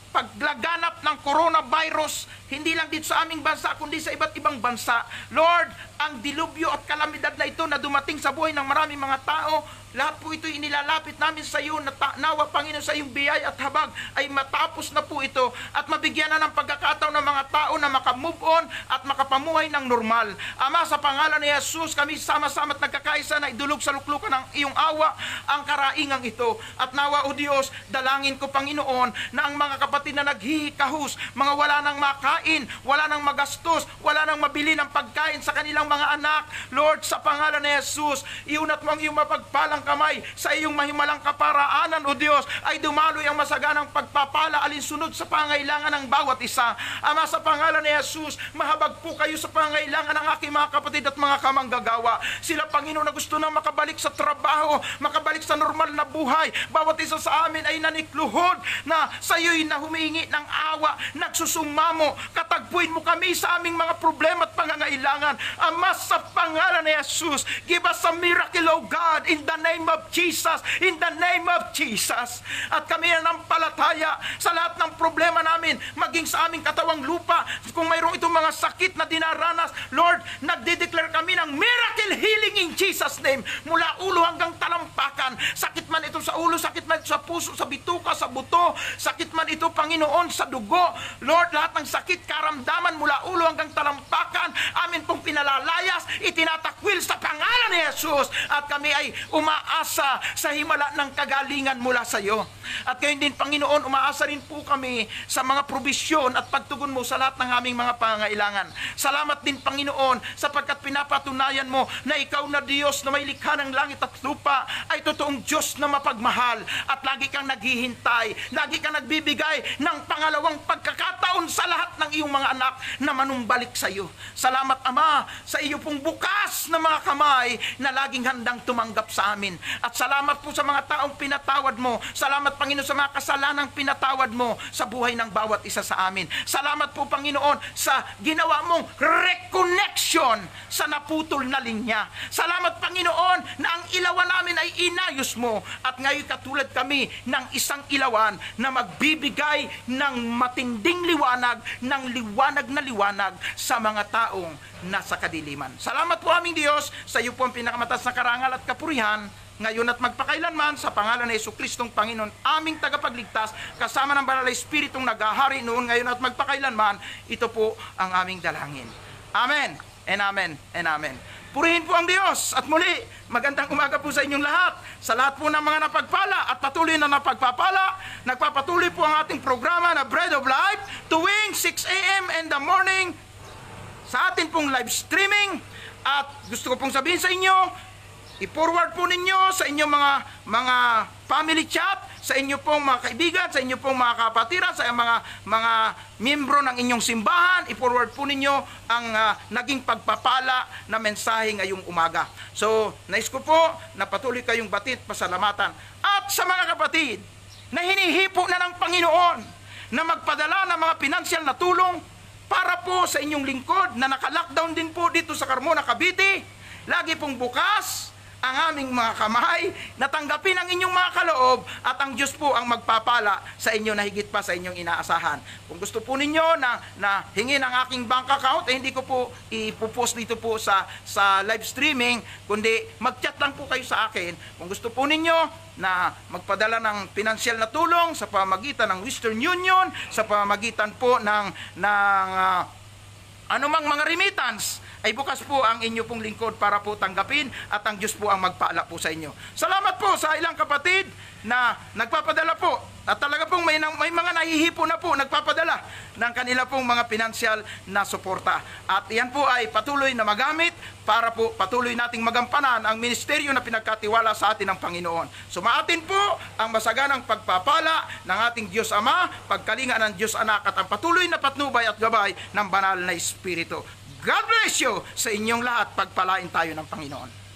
paglaganap ng coronavirus, hindi lang dito sa aming bansa, kundi sa iba't ibang bansa. Lord, ang dilubyo at kalamidad na ito na dumating sa buhay ng maraming mga tao, lahat po ito inilalapit namin sa iyo, nawa, Panginoon, sa iyong biyaya at habag ay matapos na po ito at mabigyan na ng pagkakataon ng mga tao na makamove on at makapamuhay ng normal. Ama, sa pangalan ni Jesus, kami sama-sama at nagkakaisa na idulog sa luklukan ng iyong awa ang karaingang ito. At nawa, O Diyos, dalangin ko, Panginoon, na ang mga kapatid na naghihikahus, mga wala nang makain, wala nang magastos, wala nang mabili ng pagkain sa kanilang mga anak, Lord, sa pangalan ni Jesus, iunat mo ang iyong mapagpalang kamay sa iyong mahimalang kaparaanan, O Diyos, ay dumaloy ang masaganang pagpapala alinsunod sa pangailangan ng bawat isa. Ama, sa pangalan ni Jesus, mahabag po kayo sa pangailangan ng aking mga kapatid at mga kamanggagawa. Sila, Panginoon, na gusto na makabalik sa trabaho, makabalik sa normal na buhay. Bawat isa sa amin ay nanikluhod na sa iyo'y na humihingi ng awa, nagsusumamo. Katagpuin mo kami sa aming mga problema at pangangailangan. Ama, sa pangalan ni Jesus, give us a miracle, O God, in the name of Jesus, in the name of Jesus. At kami nanampalataya sa lahat ng problema namin, maging sa aming katawang lupa, kung mayroong itong mga sakit na dinaranas, Lord, nagdideclare kami ng miracle healing in Jesus' name, mula ulo hanggang talampakan. Sakit man ito sa ulo, sakit man ito sa puso, sa bituka, sa buto, sakit man ito, Panginoon, sa dugo, Lord, lahat ng sakit, karamdaman mula ulo hanggang talampakan, amin pong pinalalayas, itinatakwil sa pangalan ni Jesus, at kami ay umaasa sa himala ng kagalingan mula sa iyo. At gayon din, Panginoon, umaasa rin po kami sa mga probisyon at pagtugon mo sa lahat ng aming mga pangangailangan. Salamat din, Panginoon, sapagkat pinapatunayan mo na ikaw na Diyos na may likha ng langit at lupa ay totoong Diyos na mapagmahal at lagi kang naghihintay, lagi kang nagbibigay ng pangalawang pagkakataon sa lahat ng iyong mga anak na manumbalik sa iyo. Salamat, Ama, sa iyo pong bukas na mga kamay na laging handang tumanggap sa amin. At salamat po sa mga taong pinatawad mo. Salamat, Panginoon, sa mga kasalanang pinatawad mo sa buhay ng bawat isa sa amin. Salamat po, Panginoon, sa ginawa mong reconnection sa naputol na linya. Salamat, Panginoon, na ang ilawan namin ay inayos mo at ngayon katulad kami ng isang ilawan na magbibigay ng matinding liwanag, ng liwanag na liwanag sa mga taong nasa kadiliman. Salamat po aming Diyos, sa iyo po ang pinakamataas na karangal at kapurihan, ngayon at magpakailanman, sa pangalan ng Jesucristong Panginoon, aming tagapagligtas, kasama ng Banal na Espiritong naghahari noon, ngayon at magpakailanman. Ito po ang aming dalangin. Amen and amen and amen. Purihin po ang Diyos. At muli, magandang umaga po sa inyong lahat. Sa lahat po ng mga napagpala at patuloy na napagpapala, nagpapatuloy po ang ating programa na Bread of Life tuwing 6 a.m. in the morning sa atin pong live streaming. At gusto ko pong sabihin sa inyo, i-forward po ninyo sa inyong mga family chat, sa inyo pong mga kaibigan, sa inyo pong mga kapatiran, sa mga miyembro ng inyong simbahan, i-forward po ninyo ang naging pagpapala na mensahe ngayong umaga. So, nais ko po na patuloy kayong batit, pasalamatan. At sa mga kapatid na hinihipo na ng Panginoon na magpadala ng mga pinansyal na tulong para po sa inyong lingkod na naka-lockdown din po dito sa Carmona, Cavite, lagi pong bukas ang aming mga kamay, natanggapin ang inyong mga kaloob at ang Diyos po ang magpapala sa inyo na higit pa sa inyong inaasahan. Kung gusto po ninyo na hingin ang aking bank account, hindi ko po ipopost dito po sa live streaming, kundi mag-chat lang po kayo sa akin. Kung gusto po ninyo na magpadala ng pinansyal na tulong sa pamamagitan ng Western Union, sa pamamagitan po ng anumang mga remittance, ay bukas po ang inyo pong lingkod para po tanggapin at ang Diyos po ang magpaala po sa inyo. Salamat po sa ilang kapatid na nagpapadala po at talaga pong may mga nahihipo na po nagpapadala ng kanila pong mga pinansyal na suporta. At yan po ay patuloy na magamit para po patuloy nating magampanan ang ministeryo na pinagkatiwala sa atin ng Panginoon. Sumaatin po ang masaganang pagpapala ng ating Diyos Ama, pagkalinga ng Diyos Anak at ang patuloy na patnubay at gabay ng Banal na Espiritu. God bless you sa inyong lahat. Pagpalain tayo ng Panginoon.